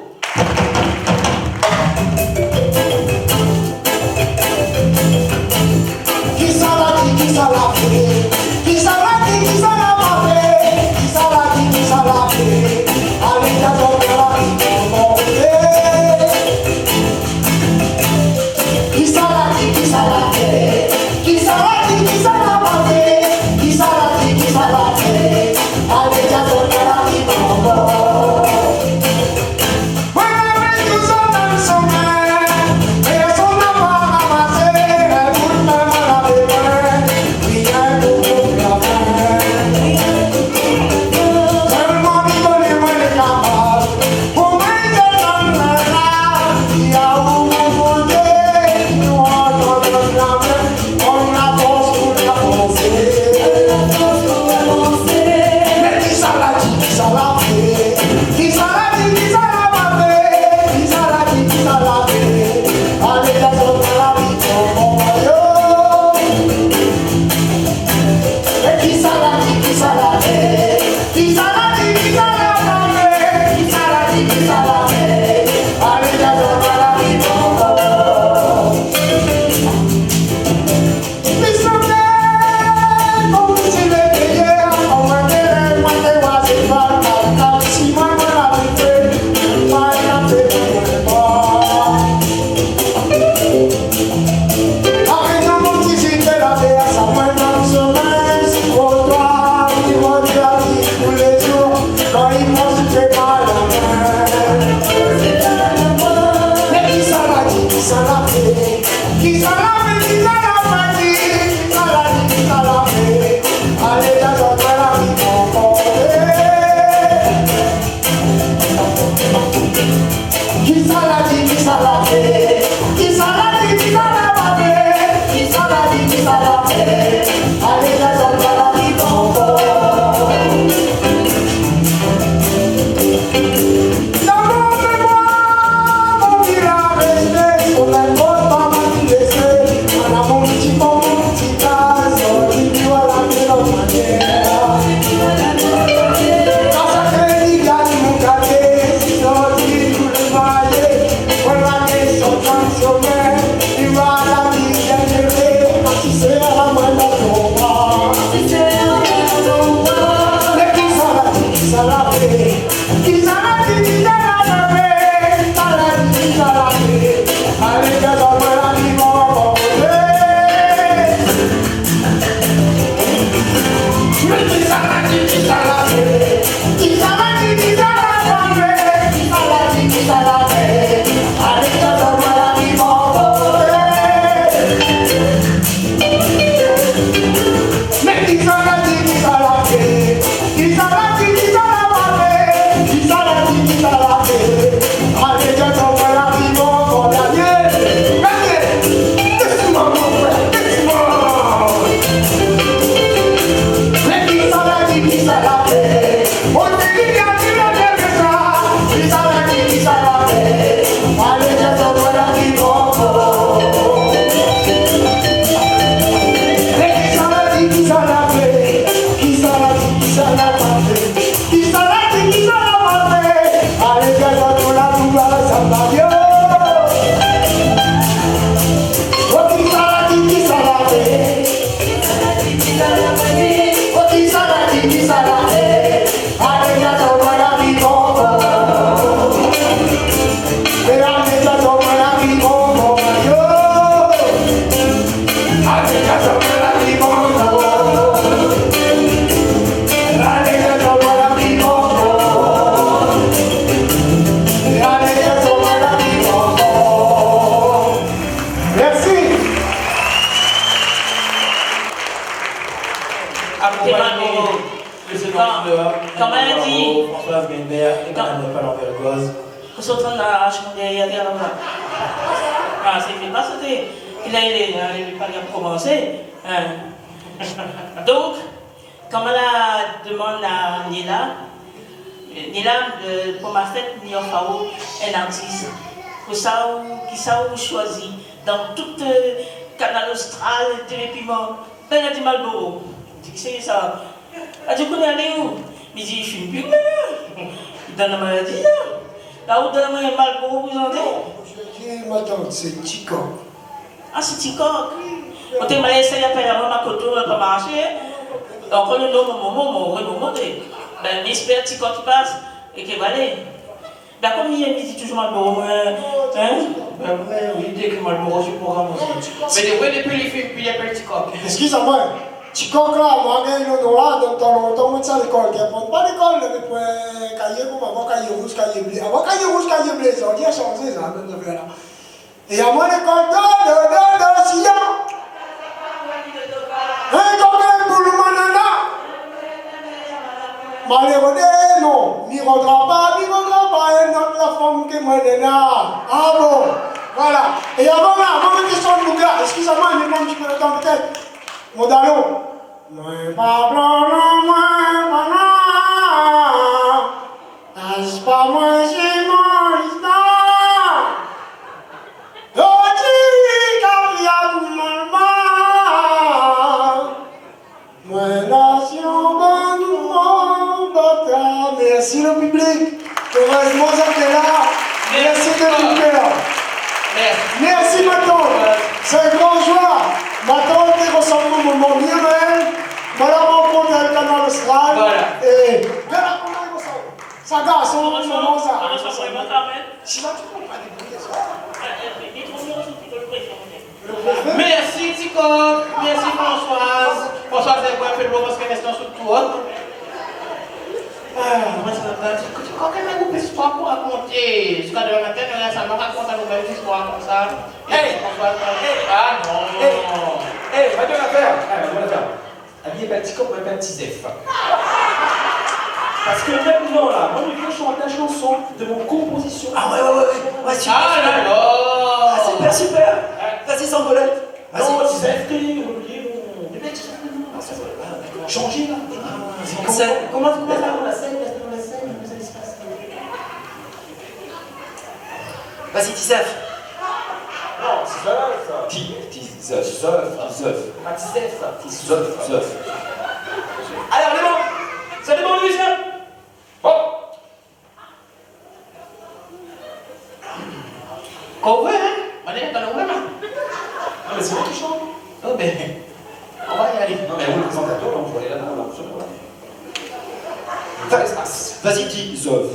Qui ça l'a dit, qui ça l'a fait? Qui ça l'a dit, qui ça l'a pas fait? Qui ça l'a dit, qui ça l'a fait? Allez, t'as donc la vie pour monter. Qui ça l'a dit, qui ça l'a fait? Qui ça l'a dit, qui ça l'a pas fait? Qui ça l'a dit, qui ça l'a fait? Allez, t'as donc la vie pour monter. Quand il pense que c'est pas la main. Comme elle a dit. Françoise Guimbert et Madame pas l'envergose. Vous êtes en train d'acheter à terre là. Ah, c'est pas sauté. Il a pas bien commencé. Donc, comme elle demande à Nila, pour ma fête, Nia Fao, un artiste, qui vous choisit dans tout le canal austral, TV Piment, ben il a dit Malboro. Je dis, c'est ça. Elle dit, qu'on est allé où? Il dit, je suis plus il donne la maladie là. Là où donne la Malboro, vous entendez? Je dis, madame, c'est Tikok. Ah, c'est Tikok. On t'a essayé à faire ma coteau, elle n'a pas marché. Encore le nom, mon remonté. Ben, j'espère Tikok qui passe et qu'il va aller. Ben, comme il dit toujours Malboro, hein? Ben, oui, dès que Malboro, je suis programme aussi. Mais depuis les films, puis il y a pas le Tikok. Excusez-moi, Tikok là, moi, il y a un nom là, dans ton longtemps, on à l'école. Il n'y a pas d'école, mais pour cahier, comme avant cahier rouge, cahier bleu. Avant cahier rouge, cahier bleu, ça, on y a changé ça, dans ce là. Et à moi, l'école de Sion. Un coquin pour le manana. Malheureux, non, n'y rendra pas, et notre la femme que moi là. Ah bon, voilà. Et avant la question de Bouga, excusez-moi, il y a un petit peu de temps peut-être. Mon dalon. Moi, pas blanc, moi, pas noir. N'est-ce pas moi, j'ai mon histoire. Oti, caviar, maman. Moi, nation, bon, bata. Merci le public. Heureusement, vous êtes là. Merci de nous faire. Merci, ma tante. C'est un grand joie. Ma tante est ressemble au moment Mireille. Voilà mon compte avec le canal austral. Et voilà comment il ressemble. Ça garde son nom, ça. Si là, tu ne peux pas débrouiller ça. Merci Tikok, merci Françoise. Françoise, c'est quoi fait le parce qu'elle est dans sous tout. Moi, c'est la Tikok, elle m'a coupé histoire pour raconter. Jusqu'à demain matin, ça me raconte une nouvelle histoire comme ça. Françoise, ah non. Va bien l'affaire. Habillez pas Tikok, mais pas Tizef. Parce que maintenant là, moi je veux chanter la chanson de mon composition. Ah ouais, super. Ah super, super. Vas-y, s'envolette. Non, c'est oublié mon... Changer là. Comment ça va la scène, comment ça se passe? Vas-y, Tizef. Non, Tizef. Pas Tizef. Alors, les gens, ça demande Lucien. Bon. Qu'on veut, hein? On est dans le vraiment. Non, mais c'est moi qui chante. Oh, ben, on va y aller. Non, mais vous, le présentateur, donc je vais aller là-bas. Vas-y, Tizef.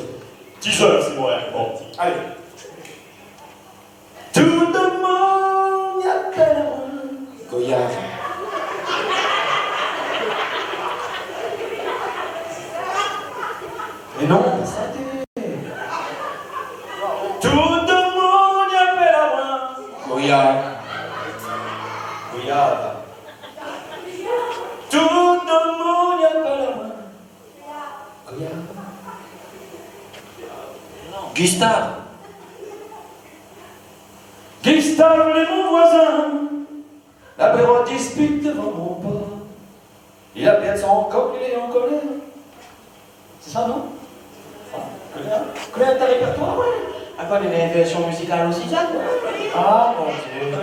Tizef, c'est vrai. Bon, allez. Tout le monde y appelle Goyave. Mais non, tout le monde y appelle à moi. Goyave. Tout le monde y appelle à moi. Gustave. Gustave est mon voisin. L'apéro dispute devant mon port. Il a perdu son corps, il est en colère. C'est ça, non? Connais ta répertoire, ouais. Après, il y a une version musicale aussi, ça? Ah, mon Dieu.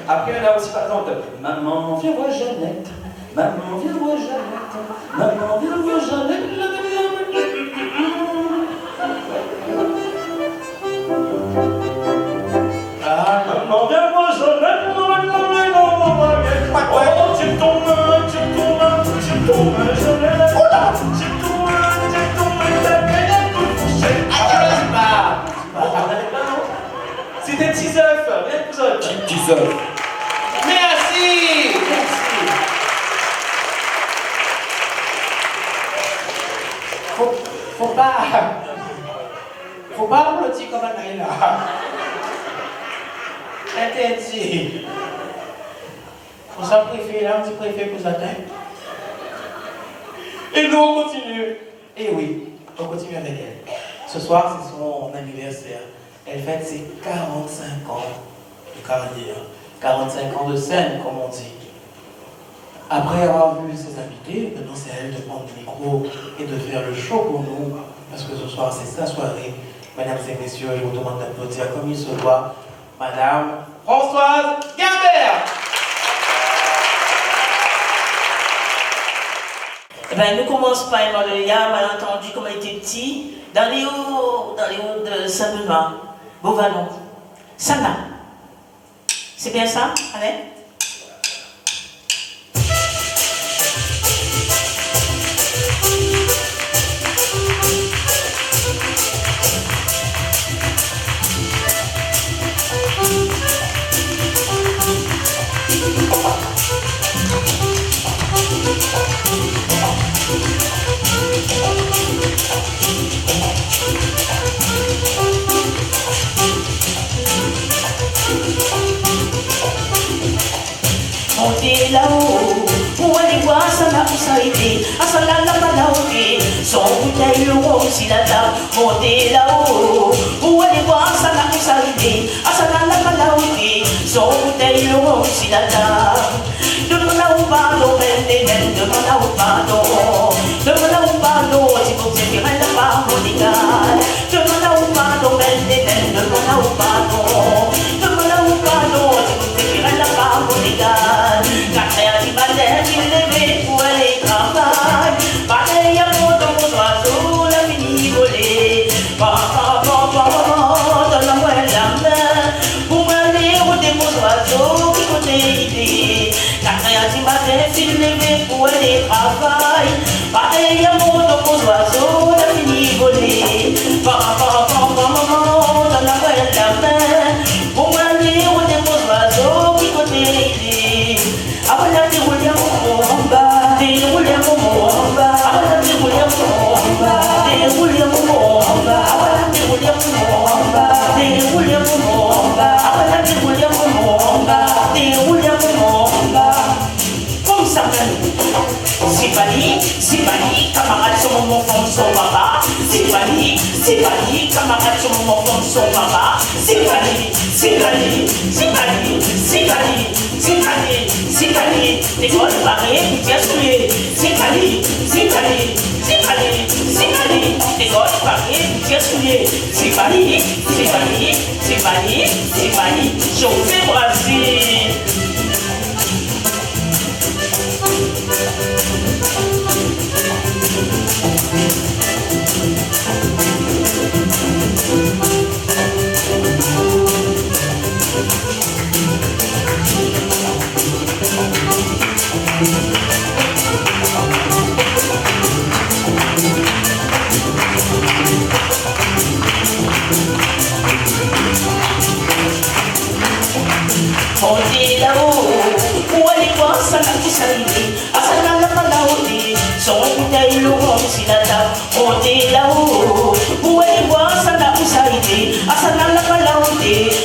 Après, on a aussi par exemple Maman, viens voir Jeannette. Maman, viens voir Jeannette. Maman, viens voir Jeannette. Maman, viens voir Jeannette. Oh, tu tombes, Jeannette. C'était Tizef, viens Tizef. Merci. Faut pas applaudir comme un là. Interdit. Faut ça préférer là, on dit préférer pour ça. Et nous on continue. Et oui, on continue avec elle. Ce soir, c'est son anniversaire. Elle fête ses 45 ans de carrière, 45 ans de scène, comme on dit. Après avoir vu ses invités, maintenant c'est à elle de prendre le micro et de faire le show pour nous, parce que ce soir, c'est sa soirée. Mesdames et messieurs, je vous demande d'applaudir comme il se doit, Madame Françoise Gambert. Eh ben, nous commençons par Maloya, malentendu, comme elle était petit, dans les hauts de Saint-Benoît, Beauvallon. Sana. C'est bien ça, Alain? Montez là-haut, pour aller voir Sana où ça a été. À Sana là pas là-haut, son bouteille le rhum si la table. Montez là-haut, pour aller voir Sana où ça a été. À Sana là pas là-haut, son bouteille le rhum si la table. Demande là où pardon, demande là où pardon. Demande là où pardon, si vous êtes bien là pas mon égal. Demande là où pardon, demande là où pardon. Demande là où pardon, si vous êtes bien là pas mon égal. Carrière du matin, il levait pour aller travailler. Pareil à mon oiseau, la fini volée. Dans la moelle la main, pour aller au démon oiseau qui côté idée. Carrière du matin, il levait pour aller travailler. Pareil à mon oiseau, la fini volée. Dans la moelle la main, pour aller au démon oiseau qui côté idée. Abala déroulé mon bas, déroulé mon bas, abala déroulé mon bas, déroulé mon bas, abala déroulé mon bas, déroulé mon bas, abala déroulé mon bas, déroulé mon bas. Comme ça même. C'est Bali, camarade sur mon fond, son papa. C'est Bali, camarade sur mon fond, son papa. C'est Bali, l'école barrée, bien souillée. C'est Bali, l'école barrée, bien souillée. C'est Bali, chauffé Brésil. On est là-haut, où aller voir ça là qui s'arrive. À ça là pas là-haut, son bouteille le rhum si la table. On est là-haut, où aller voir ça là où ça arrive. À ça là pas là-haut,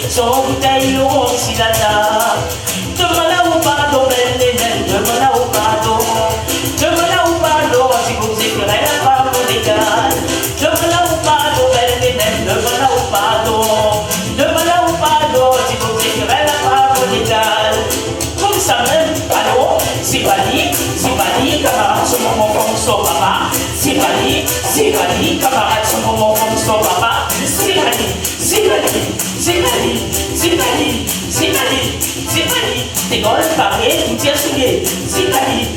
son bouteille le rhum si la table. Demande là où pardon, demande là où pardon. Demande là où pardon, si vous éclairez la femme au légal. Demande là où pardon, demande là où pardon. Demande là où pardon, si vous éclairez la femme au légal. Comme ça même, alors, c'est Bali, camarade sur mon fond, son papa. C'est Bali, camarade sur mon fond, son papa. C'est Bali, t'es gauche, pareil, tout tient souillé. C'est Bali,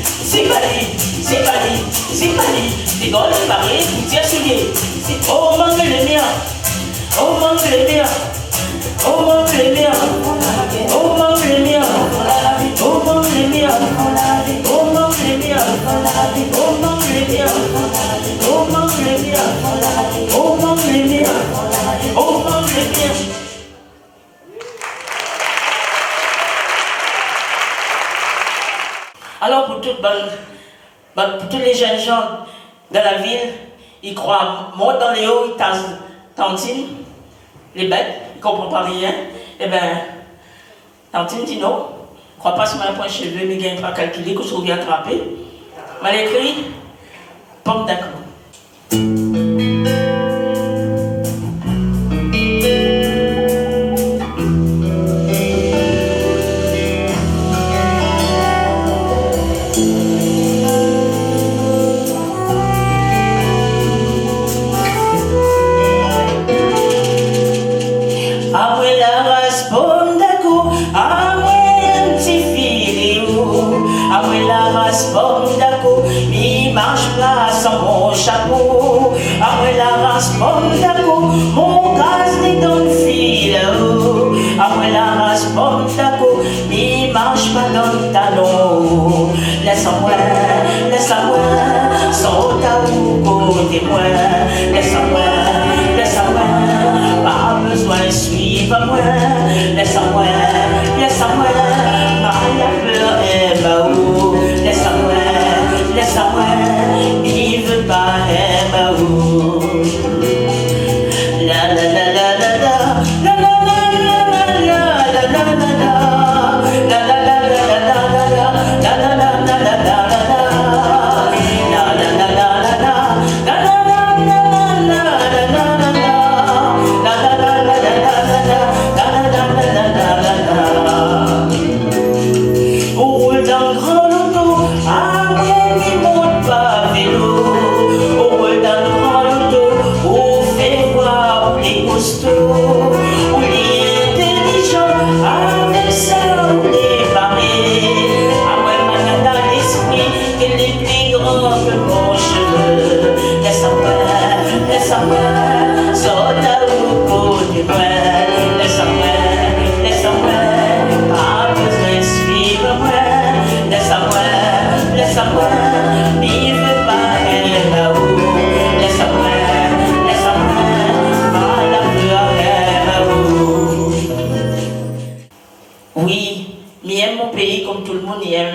t'es gauche, pareil, tout tient souillé. Oh, manque les miens, oh, manque les miens, oh, manque les miens, oh, manque les miens, oh, manque les miens, oh, manque les miens, oh, manque les miens, oh, manque les miens, oh, manque les miens, oh, manque les miens. Alors pour pour tous les jeunes gens de la ville, ils croient, montent dans les hauts, ils tassent Tantine, les bêtes, ils ne comprennent pas rien. Eh bien, Tantine dit non, je ne crois pas sur ma point cheveux, mais il ne pas calculer que je trouve bien attrapé. Elle écrit pomme d'accord. place en mon chapeau. Après la race, pomme d'aco, mon gaz n'est dans le fil. Après la race, pomme d'aco, il marche pas dans le talon. Laisse-moi, saute à où côté moi. Laisse-moi, pas besoin de suivre moi. Laisse-moi, pas la peur est ma où. Laisse-moi, il veut pas est ma où. La la la la la la la la la la la la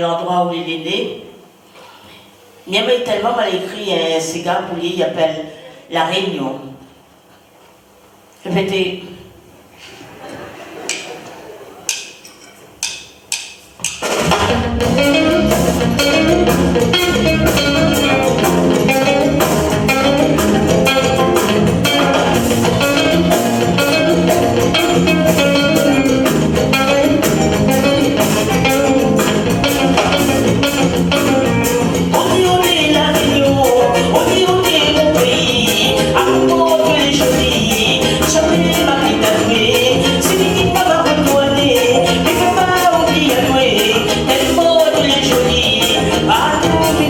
l'endroit où il est né. Miam est tellement mal écrit un cigare pour lui, il appelle La Réunion. Répétez. Tellement elle est jolie, à tout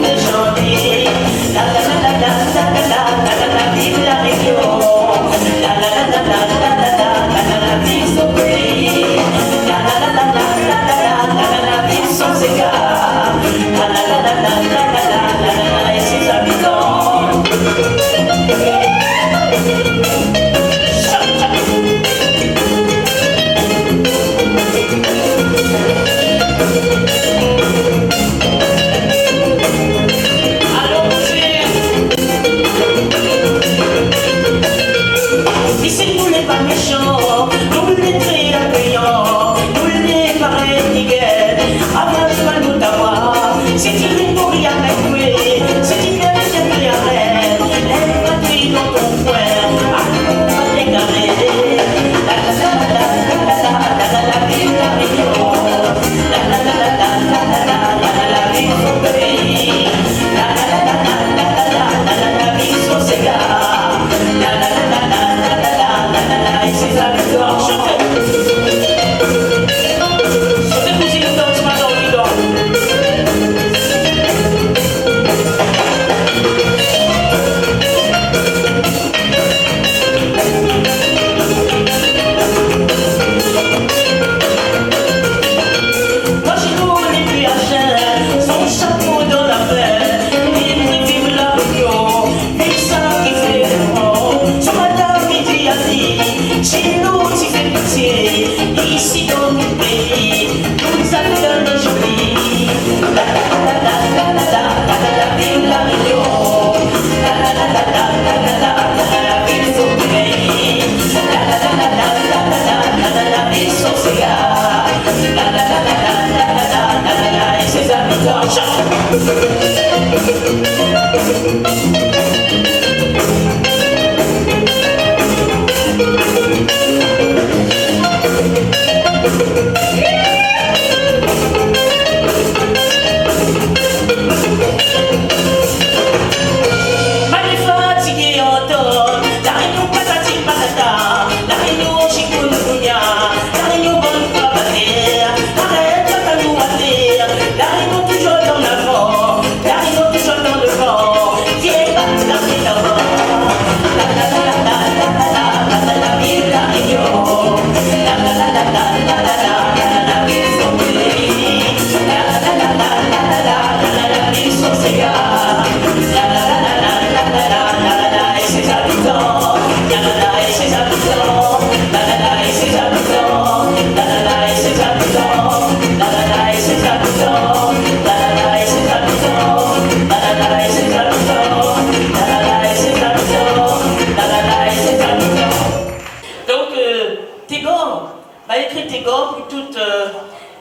écrit Tego pour toutes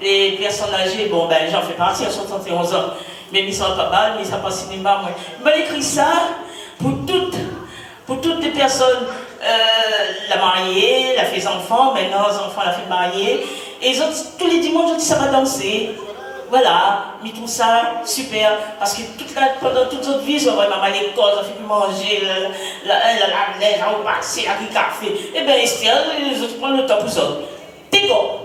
les personnes âgées. Bon, ben, j'en fais partie à 71 ans. Mais ils sont pas mal, mais ça passe cinéma, moi. J'ai écrit ça pour toutes les personnes, la mariée, la fait enfants, maintenant les enfants la fait mariée. Et les autres, tous les dimanches, je dis ça va danser. Voilà, mais tout ça, super. Parce que pendant toute notre vie, on va à l'école, on fait plus manger, la neige, on va passer, avec le café. Eh bien, Esther, les autres prennent le temps pour ça. Tego.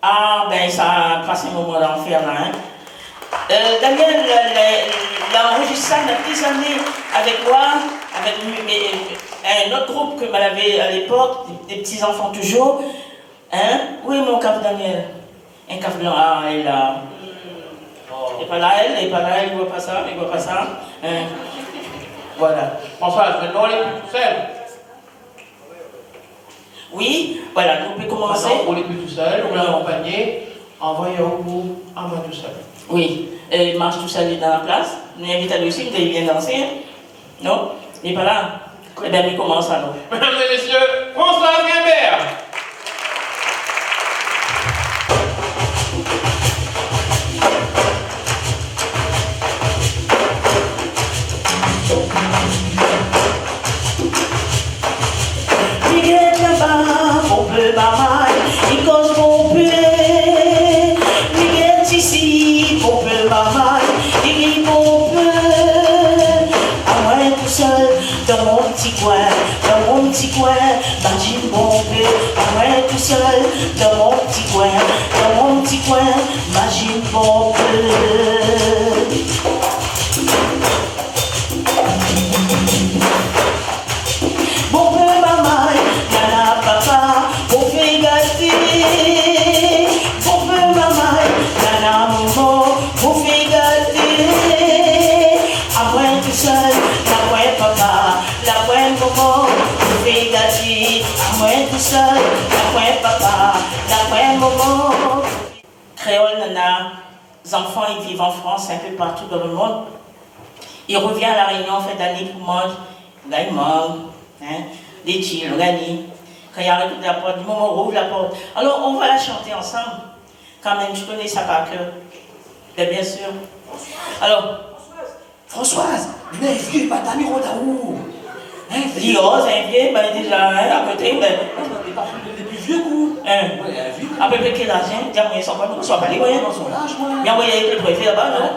Ah ben ça a passé un moment d'enfer là. Hein. Daniel l'a enregistré ça il y a des années avec moi, avec un autre groupe que m'avait à l'époque, des petits enfants toujours. Hein? Oui, mon cap Daniel. Un cap blanc, ah, elle est là. Elle n'est pas là, elle n'est pas là, elle ne voit pas ça, elle ne voit pas ça. Hein? Voilà. Françoise, maintenant on est plus tout seul. Oui, voilà, nous pouvons commencer. Maintenant, on n'est plus tout seul, on l'a accompagné, envoyé au bout, envoie tout seul. Oui, il marche tout seul dans la place. Nous invite à lui aussi, il vient danser. Non? Il n'est pas là. Eh bien, il commence alors. Mesdames et messieurs, François Guimbert. Miguel là-bas, on peut bamaille, il cause mon peu. Miguel ici, on peut bamaille, il rit mon peu. À moi tout seul, dans mon petit coin, imagine mon peu. À moi tout seul, dans mon petit coin, imagine mon peu. Bon peu maman, nana papa, on fait gâter. Bon peu maman, nana maman, on fait gâter. Après tout seul, la ouais papa, la ouais maman, on fait gâter. Après tout seul, la ouais papa, la ouais maman. Créole nana, les enfants ils vivent en France, un peu partout dans le monde. Il revient à la Réunion en fin d'année pour manger. Là il mange. Hein, des tirs, on gagne. Quand il y a la porte, du moment où on ouvre la porte. Alors on va la chanter ensemble. Quand même, je connais ça par cœur. Bien sûr. Alors, Françoise, mais vieux, madame, il est où? Lio, c'est un vieux, ben déjà, hein, à côté, ben. Les plus vieux coups. À peu près quel âge, hein? Dis-moi, ils sont pas, soit pas les moyens. Dans son âge, moi. Bien, oui, avec le préfet là-bas, non?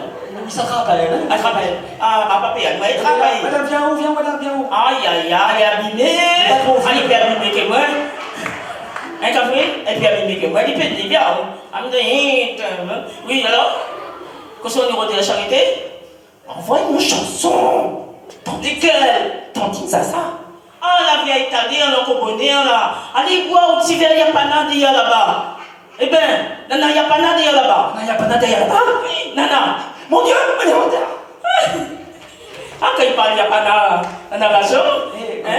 Il s'attrape, elle. Elle travaille. Ah, ma papa, elle va travailler. Madame, viens où, madame, viens où? Aïe, aïe, aïe, elle est abîmée. Elle est plus abîmée que moi. Un café, elle est plus abîmée que moi. Elle est plus bien. Oui, alors? Qu'est-ce qu'on est au niveau de la charité? Envoie une chanson. Tandis qu'elle, tandis ça. Ah, la vieille italienne, le cobonnière, là. Allez boire au petit verre, il n'y a pas nada là-bas. Eh bien, Nana, il n'y a pas nada là-bas. Il n'y a pas nada là-bas? Oui, Nana. Mon Dieu, mon Ah, quand il parle, il n'y a pas nada. Nana va ça.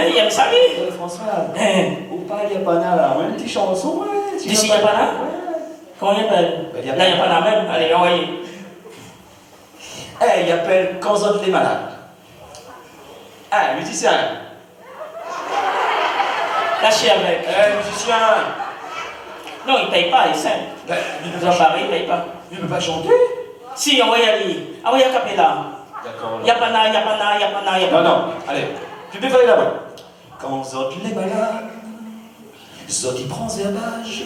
Il aime ça, lui. François, ou pas, il n'y a pas nada là. Une petite chanson, ouais. D'ici, il n'y a pas nada? Comment il appelle? Là, il n'y a pas nada même. Allez, envoyez. Il appelle Quand Zot les malades. Musicien. Lâchez avec. Musicien. Non, il ne paye pas, il sait. Jean Paris, il ne paye pas. Il ne peut pas chanter? Si, envoyez aller. Envoyez à Capella. D'accord. Il n'y a pas nada, il n'y a pas nada, il n'y a pas nada. Non, allez. Tu peux faire là-bas. Quand Zot les malades, Zot il prend herbage.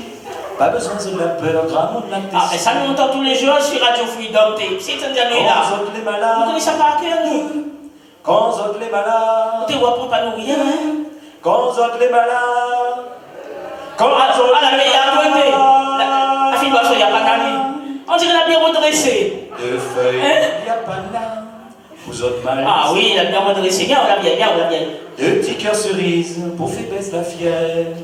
Pas besoin de la peur, grave de la tête. Ah, et ça nous entend tous les jours sur Radio Freedom. C'est un dernier là. Quand Zot les malades. Vous connaissez ça par cœur, nous? Quand Zot les malades. Tu ne vois pas nous rien, hein? Quand Zot les malades. Quand Zot la meilleure la fille doit il n'y a pas d'aller. On dirait la bien redressée. De feuilles, il n'y a pas là. Vous autres malades. Ah oui, la bien redressée. Bien, on l'a bien, on l'a bien. De petits cœurs cerises pour faire baisser la fièvre.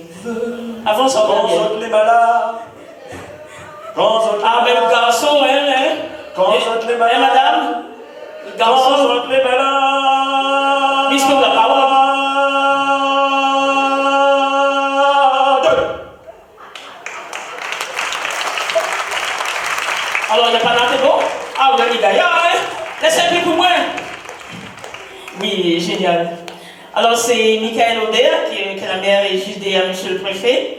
Avant ça, quand Zot les malades. Quand Zot les malades. Ah, mais le garçon, hein? Quand Zot les malades. Madame? Le garçon. Quand Zot les malades. Puisque la parole. Alors, il n'y a pas d'entrée, bon? Ah, vous avez dit d'ailleurs, hein? Laissez un peu pour moi. Oui, génial. Alors, c'est Michael Auder, qui est la mère et juste derrière monsieur le préfet.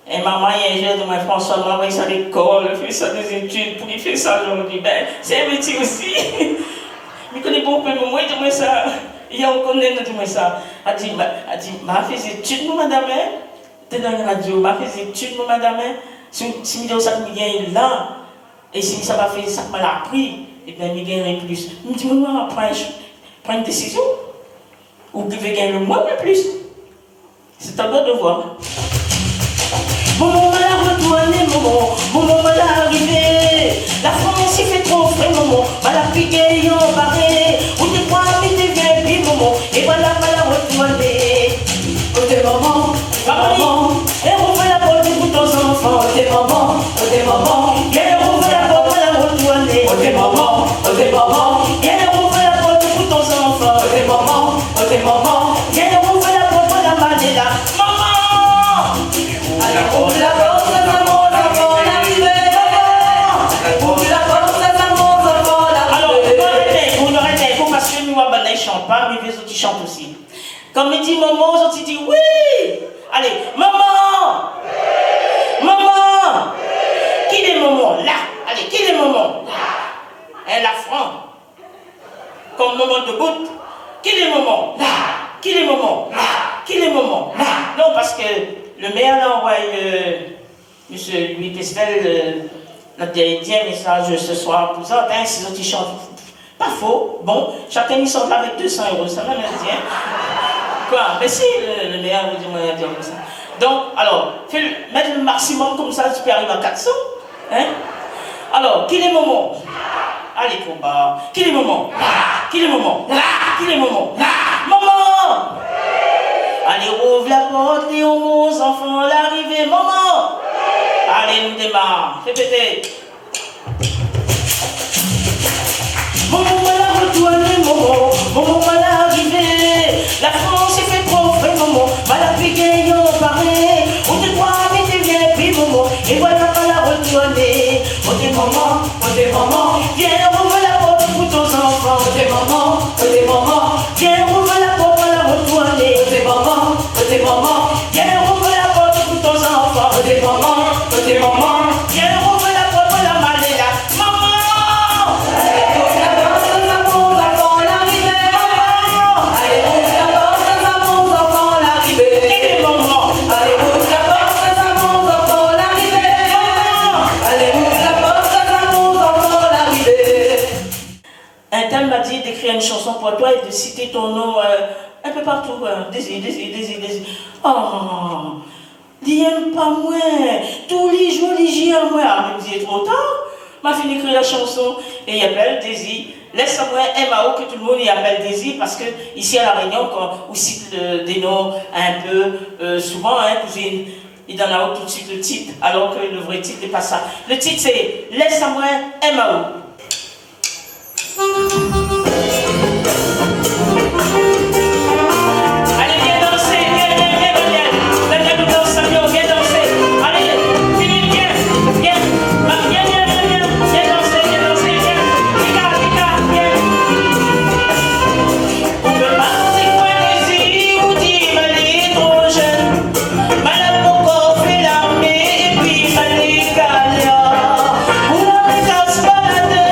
Et maman, il y a un jour de François, maman, il à l'école, il fait ça des études, pour lui faire ça aujourd'hui. Ben, c'est un métier aussi. Mais connaît beaucoup, mais moi, je dis ça. Il y a un connaît, je dis ça. Elle dit, ma fait des études, madame, hein? T'es dans la radio, ma fait des études, madame, hein? Si je dis ça, je viens là. Et si ça va faire ça, je l'ai appris, et bien, je gagnerai plus. Je me dis, maman, prends une décision. Ou vous devez gagner le moins, mais plus. C'est à votre devoir. Maman, elle a retourné, maman, maman, elle a arrivé. piqué, on barré. Où t'es quoi, mais t'es bien, puis maman. Et voilà, voilà, retourner. Oh, t'es maman, maman. Et ouvre la porte pour ton enfant. Oh, t'es maman, et ouvre la porte pour la retourner. Oh, t'es maman, et ouvre la porte pour ton enfant. Oh, t'es maman, et ouvre la porte pour la maner là. Maman! Allez, ouvre la porte, ça mon enfant, l'arrivée. Ouvre la porte, ça mon enfant, l'arrivée. Alors, on arrête, parce que nous, on chante pas, mais les autres chantent aussi. Quand il dit maman, les autres disent oui. Allez, maman! Maman! Qui est maman? Là! Allez, qui est maman? Là! Elle a franc. Comme maman de bout. Qui est maman? Là! Qui est maman? Là! Qui est maman? Là! Non, parce que le maire a envoyé M. Louis Pestel notre dernier message ce soir pour ça. Si les autres chantent pas faux. Bon, chacun y sort avec 200 €. Ça même bien. Quoi? Mais si, le maire vous dit moi dire comme ça. Donc, alors, mettre le maximum comme ça, tu peux arriver à 400. Hein? Alors, qui est maman? Allez, combat. Qui est maman? Qui est maman? Qui est maman? Maman! Allez, ouvre la porte, les 11 enfants, l'arrivée, maman! Allez, nous démarre. Répétez. Maman, voilà, retourner, maman. Maman, voilà, arriver. La France est fait trop frais, maman. Voilà, piqué, on paraît. On te croit, mais t'es bien, puis maman. Et voilà, voilà, retourner. Oh, t'es maman, viens, ouvre la porte pour ton enfant. Oh, t'es maman, viens, ouvre la porte, voilà, retourner. Oh, t'es maman, viens, ouvre la porte pour ton enfant. Oh, t'es maman, viens, ouvre la porte, voilà, m'aller là. Maman! Allez, ouvre la porte, ça mon enfant, l'arrivée. Allez, ouvre la porte, ça mon enfant, l'arrivée. Qui est maman? Allez, ouvre la porte, ça mon enfant, l'arrivée. Allez, ouvre la porte, ça mon enfant, l'arrivée. Un tel m'a dit d'écrire une chanson pour toi et de citer ton nom un peu partout. Désir. Oh, dis pas moi. Tous les jours, les jours, moi. Ah, mais vous êtes trop tard. M'a fini d'écrire la chanson et il appelle Désir. Laisse-moi MAO que tout le monde y appelle Désir parce que ici à La Réunion, quand on cite des noms un peu souvent, cousine, il donne tout de suite le titre, alors que le vrai titre n'est pas ça. Le titre c'est Laisse-moi MAO. Allez, viens danser, viens, Daniel. Daniel nous danse, viens danser. Allez, Philippe, viens danser, viens. Ricard, viens. On peut pas c'est quoi Désir, ou dit, elle est trop jeune. Madame encore fait l'armée, et puis elle est gagnante. On ne casse pas la tête.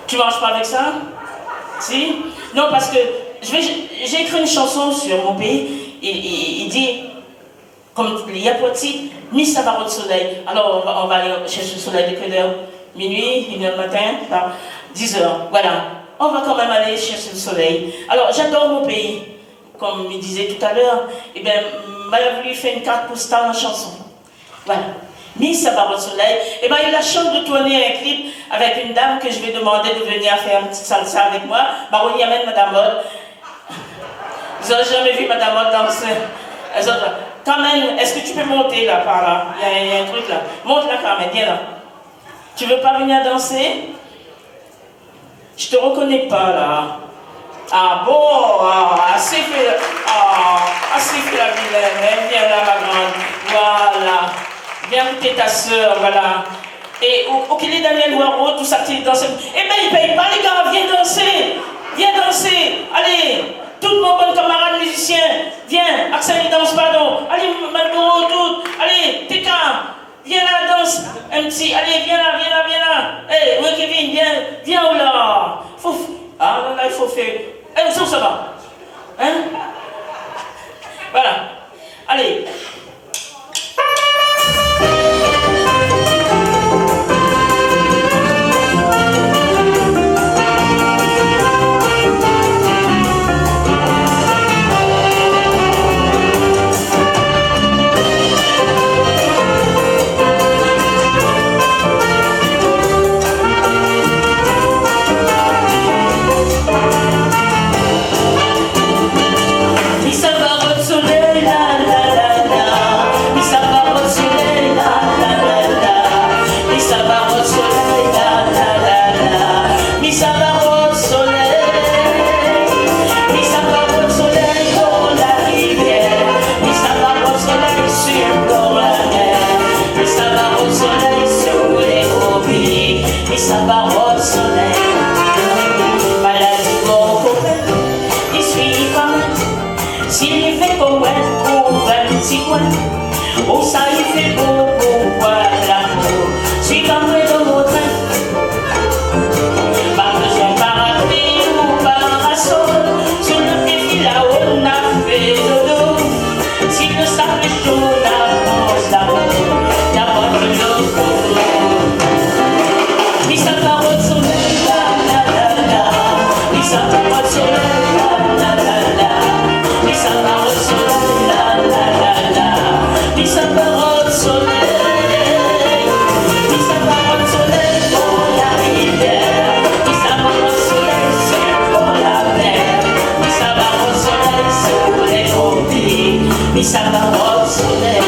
Tu manges pas avec ça? Si? Non, parce que j'ai écrit une chanson sur mon pays, il dit, comme il y a pour titre, Mi Savaro de soleil. Alors on va aller chercher le soleil de quelle heure? Minuit, 1h du matin, 10h, voilà. On va quand même aller chercher le soleil. Alors j'adore mon pays, comme il disait tout à l'heure, et bien, m'a voulu faire une carte postale en chanson. Voilà. Mi Savaro de soleil. Et bien, il a la chance de tourner un clip avec une dame que je vais demander de venir faire une petite salsa avec moi. On y amène Madame Maud. Vous n'avez jamais vu Madame Maud danser? Carmen, est-ce que tu peux monter là, par là? Il y a un truc là. Monte là, Carmen, viens là. Tu veux pas venir danser? Je te reconnais pas là. Ah bon, assez fait la vilaine. Viens là, ma grande. Voilà. Viens goûter ta soeur, voilà. Et au qu'il est Daniel Waro, tout ça, tu danses. Eh bien, il paye pas, les gars, viens danser. Viens danser. Allez, tous mon bon camarade musicien, viens. Axel, il danse pas, non. Allez, Maldoro, tout. Allez, TK, viens là, danse. Un petit, allez, viens là. Hé, oui, Kevin, viens où là. Ah, non, là, il faut faire. Eh, où ça va? Hein? Voilà. Allez. Oh, ça y fait beaucoup, voilà l'amour. Si comme dans mon train, pas besoin de parapluie ou parasol. Sur le défi là, on a fait dodo. Si le sable est chaud, avance l'amour, d'abord de l'eau. Mais ça va au soleil, la. Mais ça va au soleil, la. Mais ça va au soleil, la. Mi Savaro de soleil, mi Savaro de soleil pour la rivière, mi Savaro de soleil c'est pour la mer, mi Savaro de soleil sur les hobbies, mi Savaro de soleil.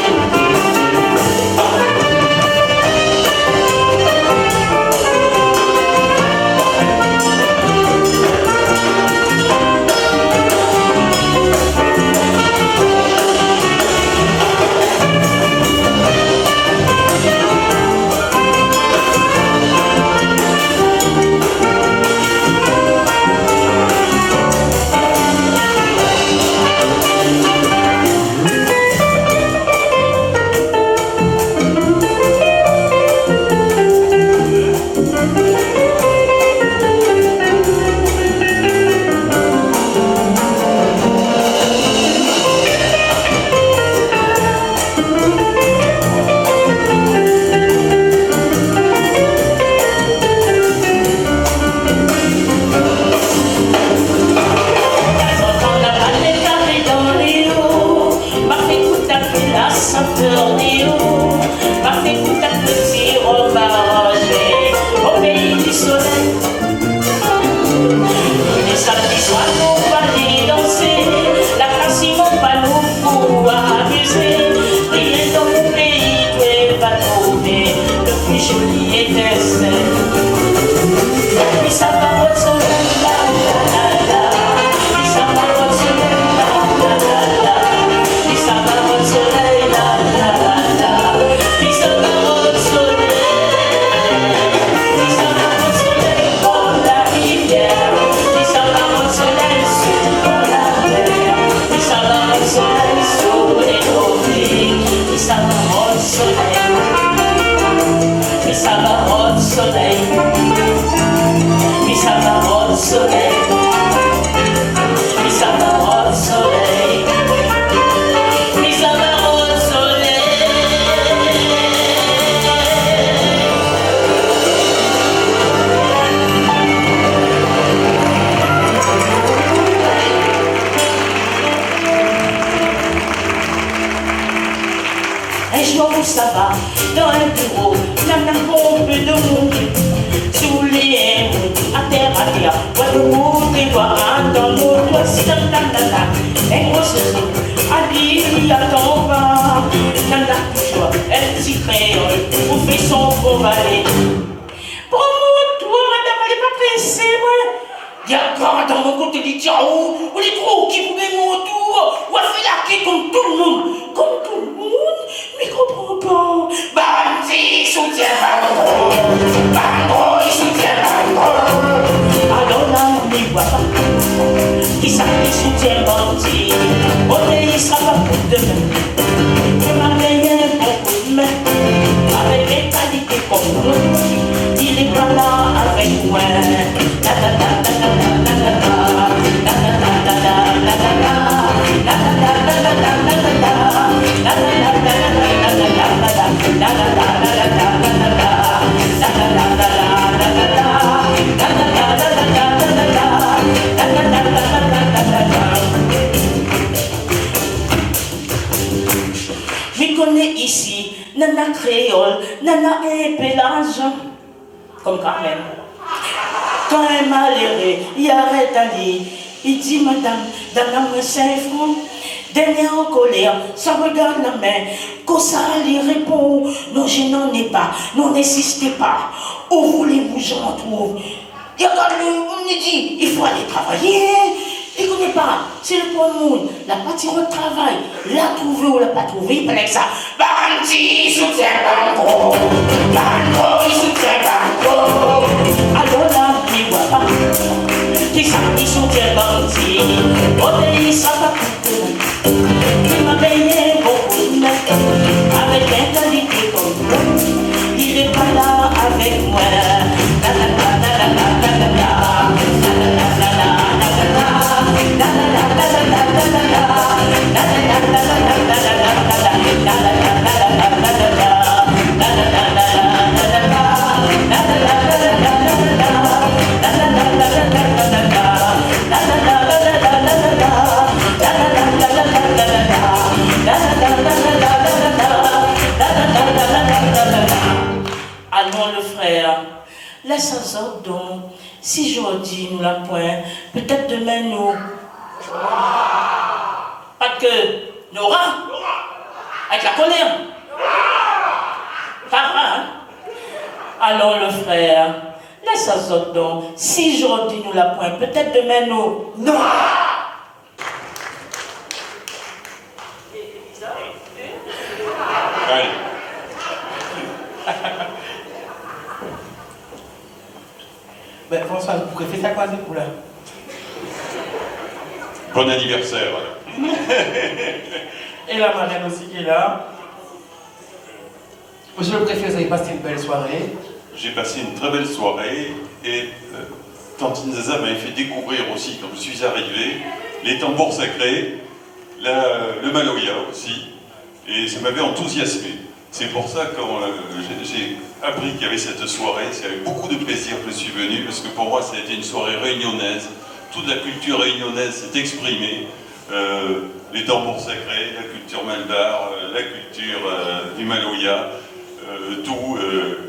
Ali attend pas, Nana toujours, elle s'y créole, on fait son beau balai. Pour mon tour, madame, elle est pas pressée, ouais. Il y a un dans mon côté, dit tiens, on est trop qui vous met mon tour, on a fait la quai comme tout le monde, mais comprends pas. Bandi soutient Bandro, il soutient Bandro. Alors là, on n'y voit pas. Qui ça qui soutient Bandi? On ne sera pas pour demain. Je m'avais beaucoup de main, avec les qualités comme nous. Il est pas là avec moi. Je connais ici Nana Créole, Nana et Pélage, comme Carmen. Quand elle m'a l'airé, il arrête d'aller. Il dit, madame, donne-moi 5 francs. Dernière en colère, ça regarde la main. Quand ça lui répond, non, je n'en ai pas, non, n'insistez pas. Où voulez-vous, j'en trouve? Il regarde, on lui dit, il faut aller travailler. Il ne connaît pas, c'est le point monde. La partie de travail, l'a trouvé ou l'a pas trouvé, il paraît que ça. Bandi, soutient Bandro. Bandro, il soutient Bandro. Alors là, il ne voit pas. Qui ça, il soutient Bandi. On ne sera pas tout. Il m'a payé beaucoup de mains. Avec l'intérêt comme moi. Il n'est pas là avec moi. La la la la la la la la. Allons le frère, laisse un sort donc. Si aujourd'hui nous la point, peut-être demain nous. Pas que Nora, avec la colère. Pas vrai, hein? Alors le frère, laisse un sort donc. Si aujourd'hui nous la point, peut-être demain nous. Nora. Allez. Ben François, vous préférez ça quoi ce coup là? Bon anniversaire. Et la marraine aussi qui est là. Monsieur le préfet, vous avez passé une belle soirée. J'ai passé une très belle soirée et Tantine Zaza m'avait fait découvrir aussi, quand je suis arrivé, les tambours sacrés, le maloya aussi, et ça m'avait enthousiasmé. C'est pour ça que quand j'ai appris qu'il y avait cette soirée, c'est avec beaucoup de plaisir que je suis venu, parce que pour moi ça a été une soirée réunionnaise. Toute la culture réunionnaise s'est exprimée, les tambours sacrés, la culture malbar, la culture du maloya,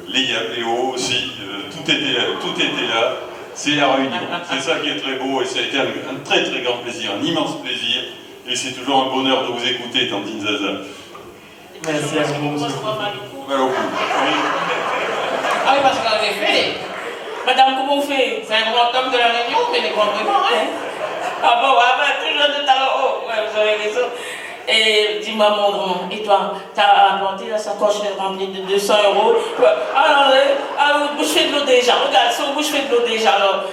les yabléos aussi, tout était là. C'est la réunion, c'est ça qui est très beau et ça a été un très très grand plaisir, un immense plaisir. Et c'est toujours un bonheur de vous écouter, Tantine Zaza. Merci à vous, monsieur. Ah oui, parce qu'en effet, madame, comment on fait? C'est un grand homme de la Réunion, mais les grands vraiment, hein? Ah bon, toujours de talent haut, ouais, vous avez raison. Et dis-moi, mon grand, et toi, t'as apporté la sacoche remplie de 200 €. Alors, bouche fait de l'eau déjà, regarde, si on bouche fait de l'eau déjà, alors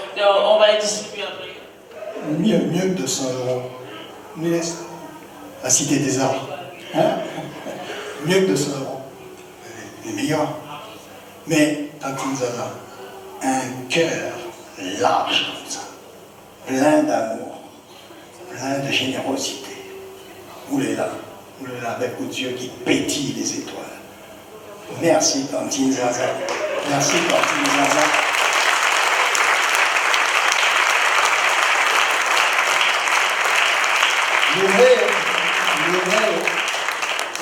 on va les distribuer après. Mieux que 200 €. Nous laisse la Cité des Arts. Hein? Mieux que 200 €. Les meilleurs. Mais, Tantine Zaza, un cœur large comme ça, plein d'amour, plein de générosité. Vous l'êtes là, avec vos yeux qui pétillent les étoiles. Merci, Tantine Zaza. Merci, Tantine Zaza.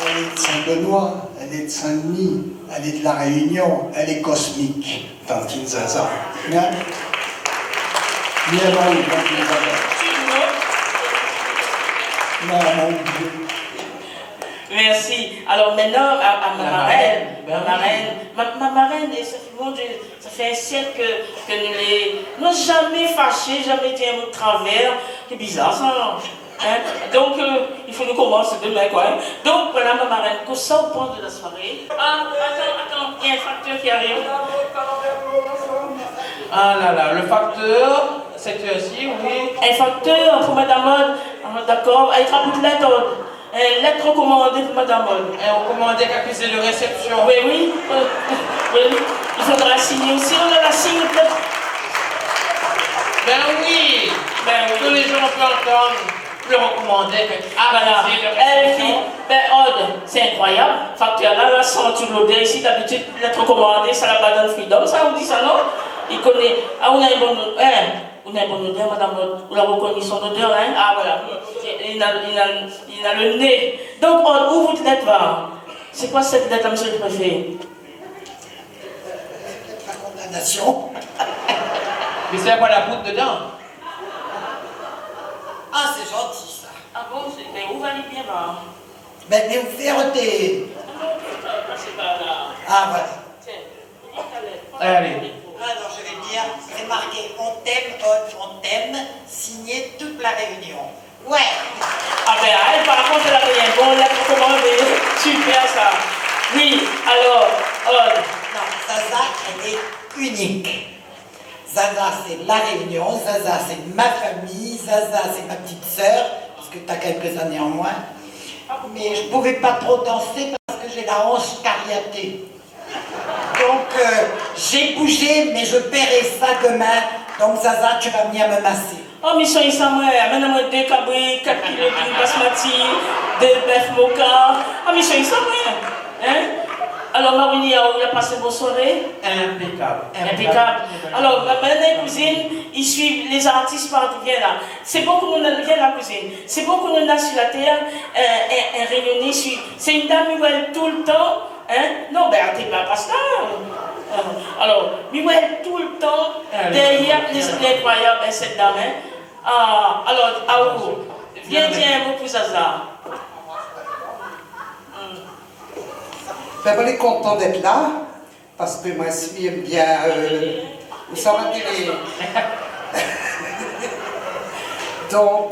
Elle est de Saint-Benoît, elle est de Saint-Denis, elle est de la Réunion, elle est cosmique, Tantine Zaza. Bien, Tantine Zaza. mon Dieu. Merci. Alors maintenant, à ma marraine, ma marraine, et mon Dieu, ça fait un siècle que nous n'avons jamais fâché, jamais dit un mot de travers. C'est bizarre ça, non? Hein? Donc, il faut nous commencer demain, quoi. Hein? Donc, voilà ma marraine, que ça au point de la soirée. Ah, attends, il y a un facteur qui arrive. Ah là là, le facteur, c'est aussi, oui. Un facteur pour Madame Maud, d'accord, avec un bout de lettre. Une lettre recommandée pour Madame Maud. Recommandée qu'accusé de réception. Oui, oui. Oui. Il faudra signer aussi. On a la signe peut-être. Ben oui. Que les gens peuvent entendre. Le recommander. Ah voilà. Ben Aude, c'est incroyable. Facteur là, la senteur l'odeur ici, d'habitude, lettre recommandée, ça la badane freedom. Ça, on dit ça, non? Il connaît. Ah, on a une bonne odeur. On a une bonne odeur, Madame Aude. Vous l'avez reconnu son odeur, hein? Ah voilà. Il a le nez. Donc, Aude, où votre lettre va? C'est quoi cette lettre, monsieur le préfet? La condamnation. Mais c'est quoi la poudre dedans? Ah, c'est gentil ça. Ah bon, mais où va les bien là? Ben, mais vous faire des. C'est pas là. Ah, voilà. Tiens, allez. Alors, je vais dire, c'est marqué on t'aime, Aude, on t'aime, signé toute la réunion. Ouais. Ah ben, elle, par contre, elle a rien. Bon, lettre recommandée. Super ça. Oui, alors, Aude. Non, Zaza, elle est unique. Zaza, c'est la Réunion, Zaza, c'est ma famille, Zaza, c'est ma petite sœur, parce que tu as quelques années en moins. Mais je ne pouvais pas trop danser parce que j'ai la hanche cariatée. Donc, j'ai bougé, mais je paierai ça demain. Donc, Zaza, tu vas venir me masser. Oh, mission ici, moi, amène-moi 2 cabris, 4 kilos de basmati, 2 bœufs moka. Oh, mission ici, moi. Hein? Alors, Marini, il a passé une bonne soirée? Impeccable. Alors, maintenant, cousine, ils suivent les artistes partout. Viens là. C'est bon que nous viens la cousine. C'est bon que nous sur la terre, réunis. C'est une dame qui voit tout le temps. Hein? Non, ben, t'es pas pasteur. Alors, il voit tout le temps derrière les incroyables, cette dame. Hein? Ah, alors, Aou, viens dire un mot pour Zaza. Ben, on est content d'être là, parce que moi aussi, j'aime bien vous savez télé. Donc,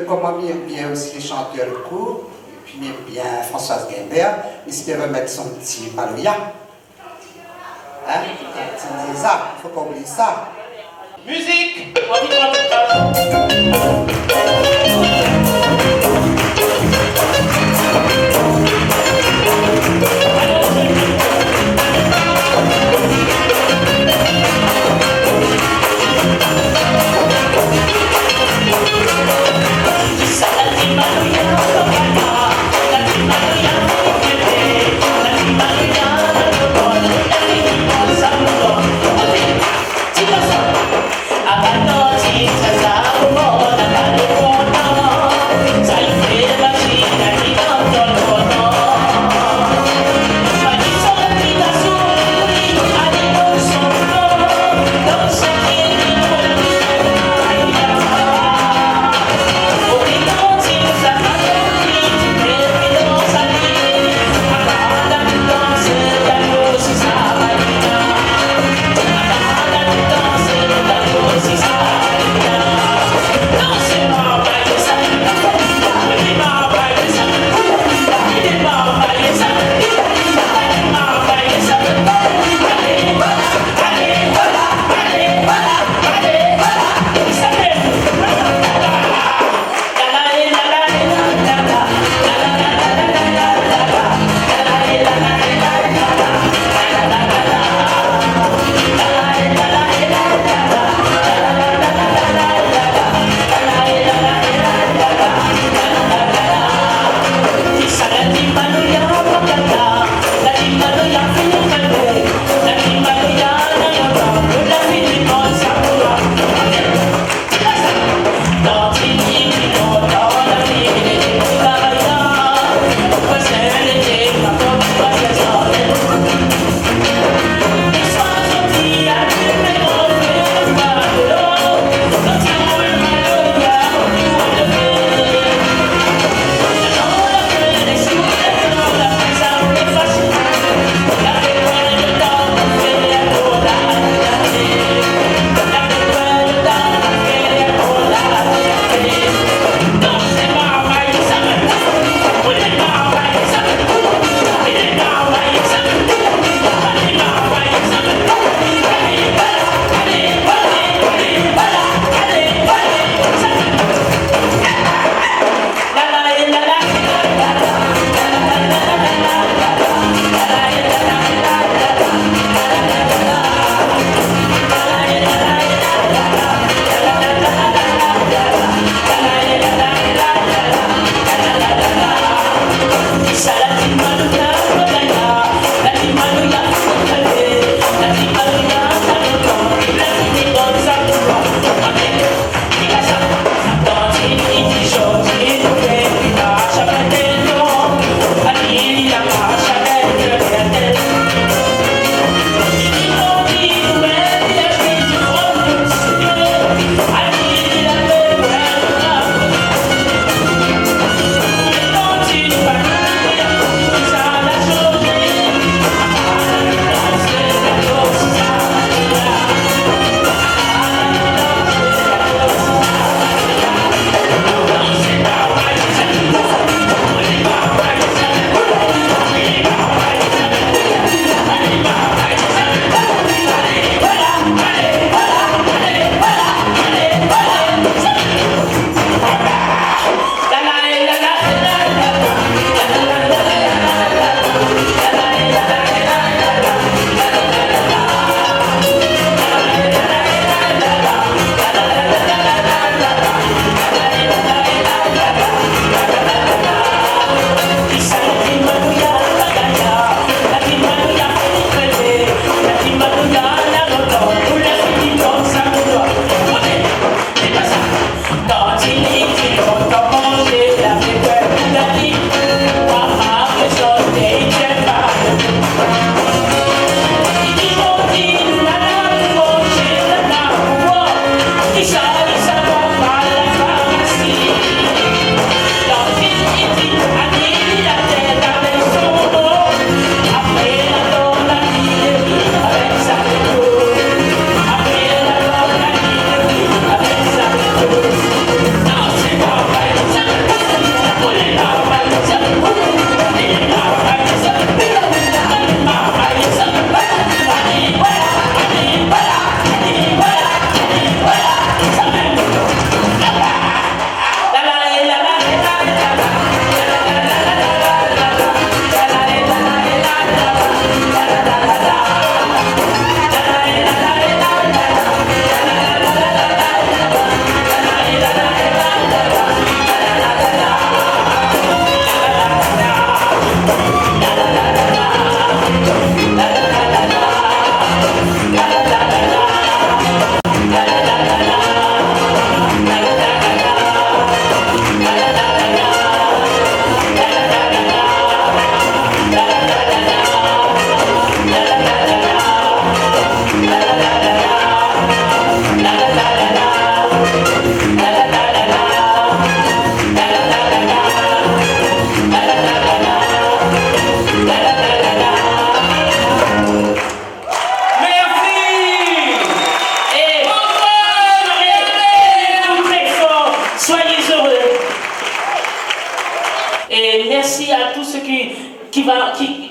comme moi, j'aime bien aussi les chanteurs courts, et puis j'aime bien Françoise Guimbert, j'espère remettre son petit Maloya. Hein? C'est ça, il ne faut pas oublier ça. Musique! Abandonne, ça, ça,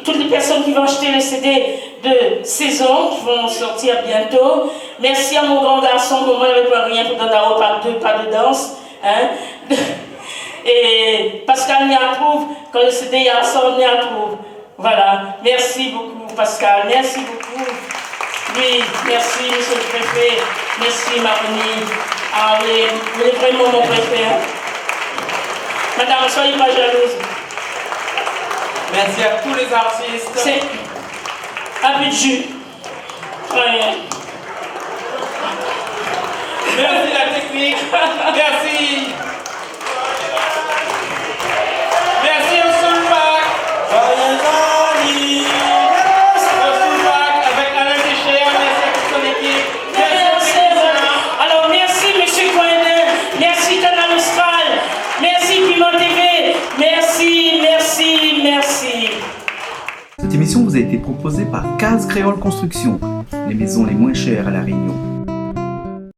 toutes les personnes qui vont acheter les CD de saison, qui vont sortir bientôt. Merci à mon grand garçon, pour moi, il ne peut rien pour donner pas de danse. Hein? Et Pascal m'y approuve, quand le CD y sort, m'y approuve. Voilà, merci beaucoup Pascal, merci beaucoup. Oui, merci monsieur le préfet, merci Maroni. Ah oui, vous êtes vraiment mon préfet. Hein? Madame, soyez pas jalouse. Merci à tous les artistes. C'est un peu de jus. Ouais. Merci la technique. Merci. Merci au Soulpack. Au Soulpack avec Alain Técher. Merci à toute son équipe. Merci. Alors merci monsieur Cohen, merci Canal Austral, merci Piment TV, merci, merci, merci. Cette émission vous a été proposée par Case Créole Construction, les maisons les moins chères à La Réunion.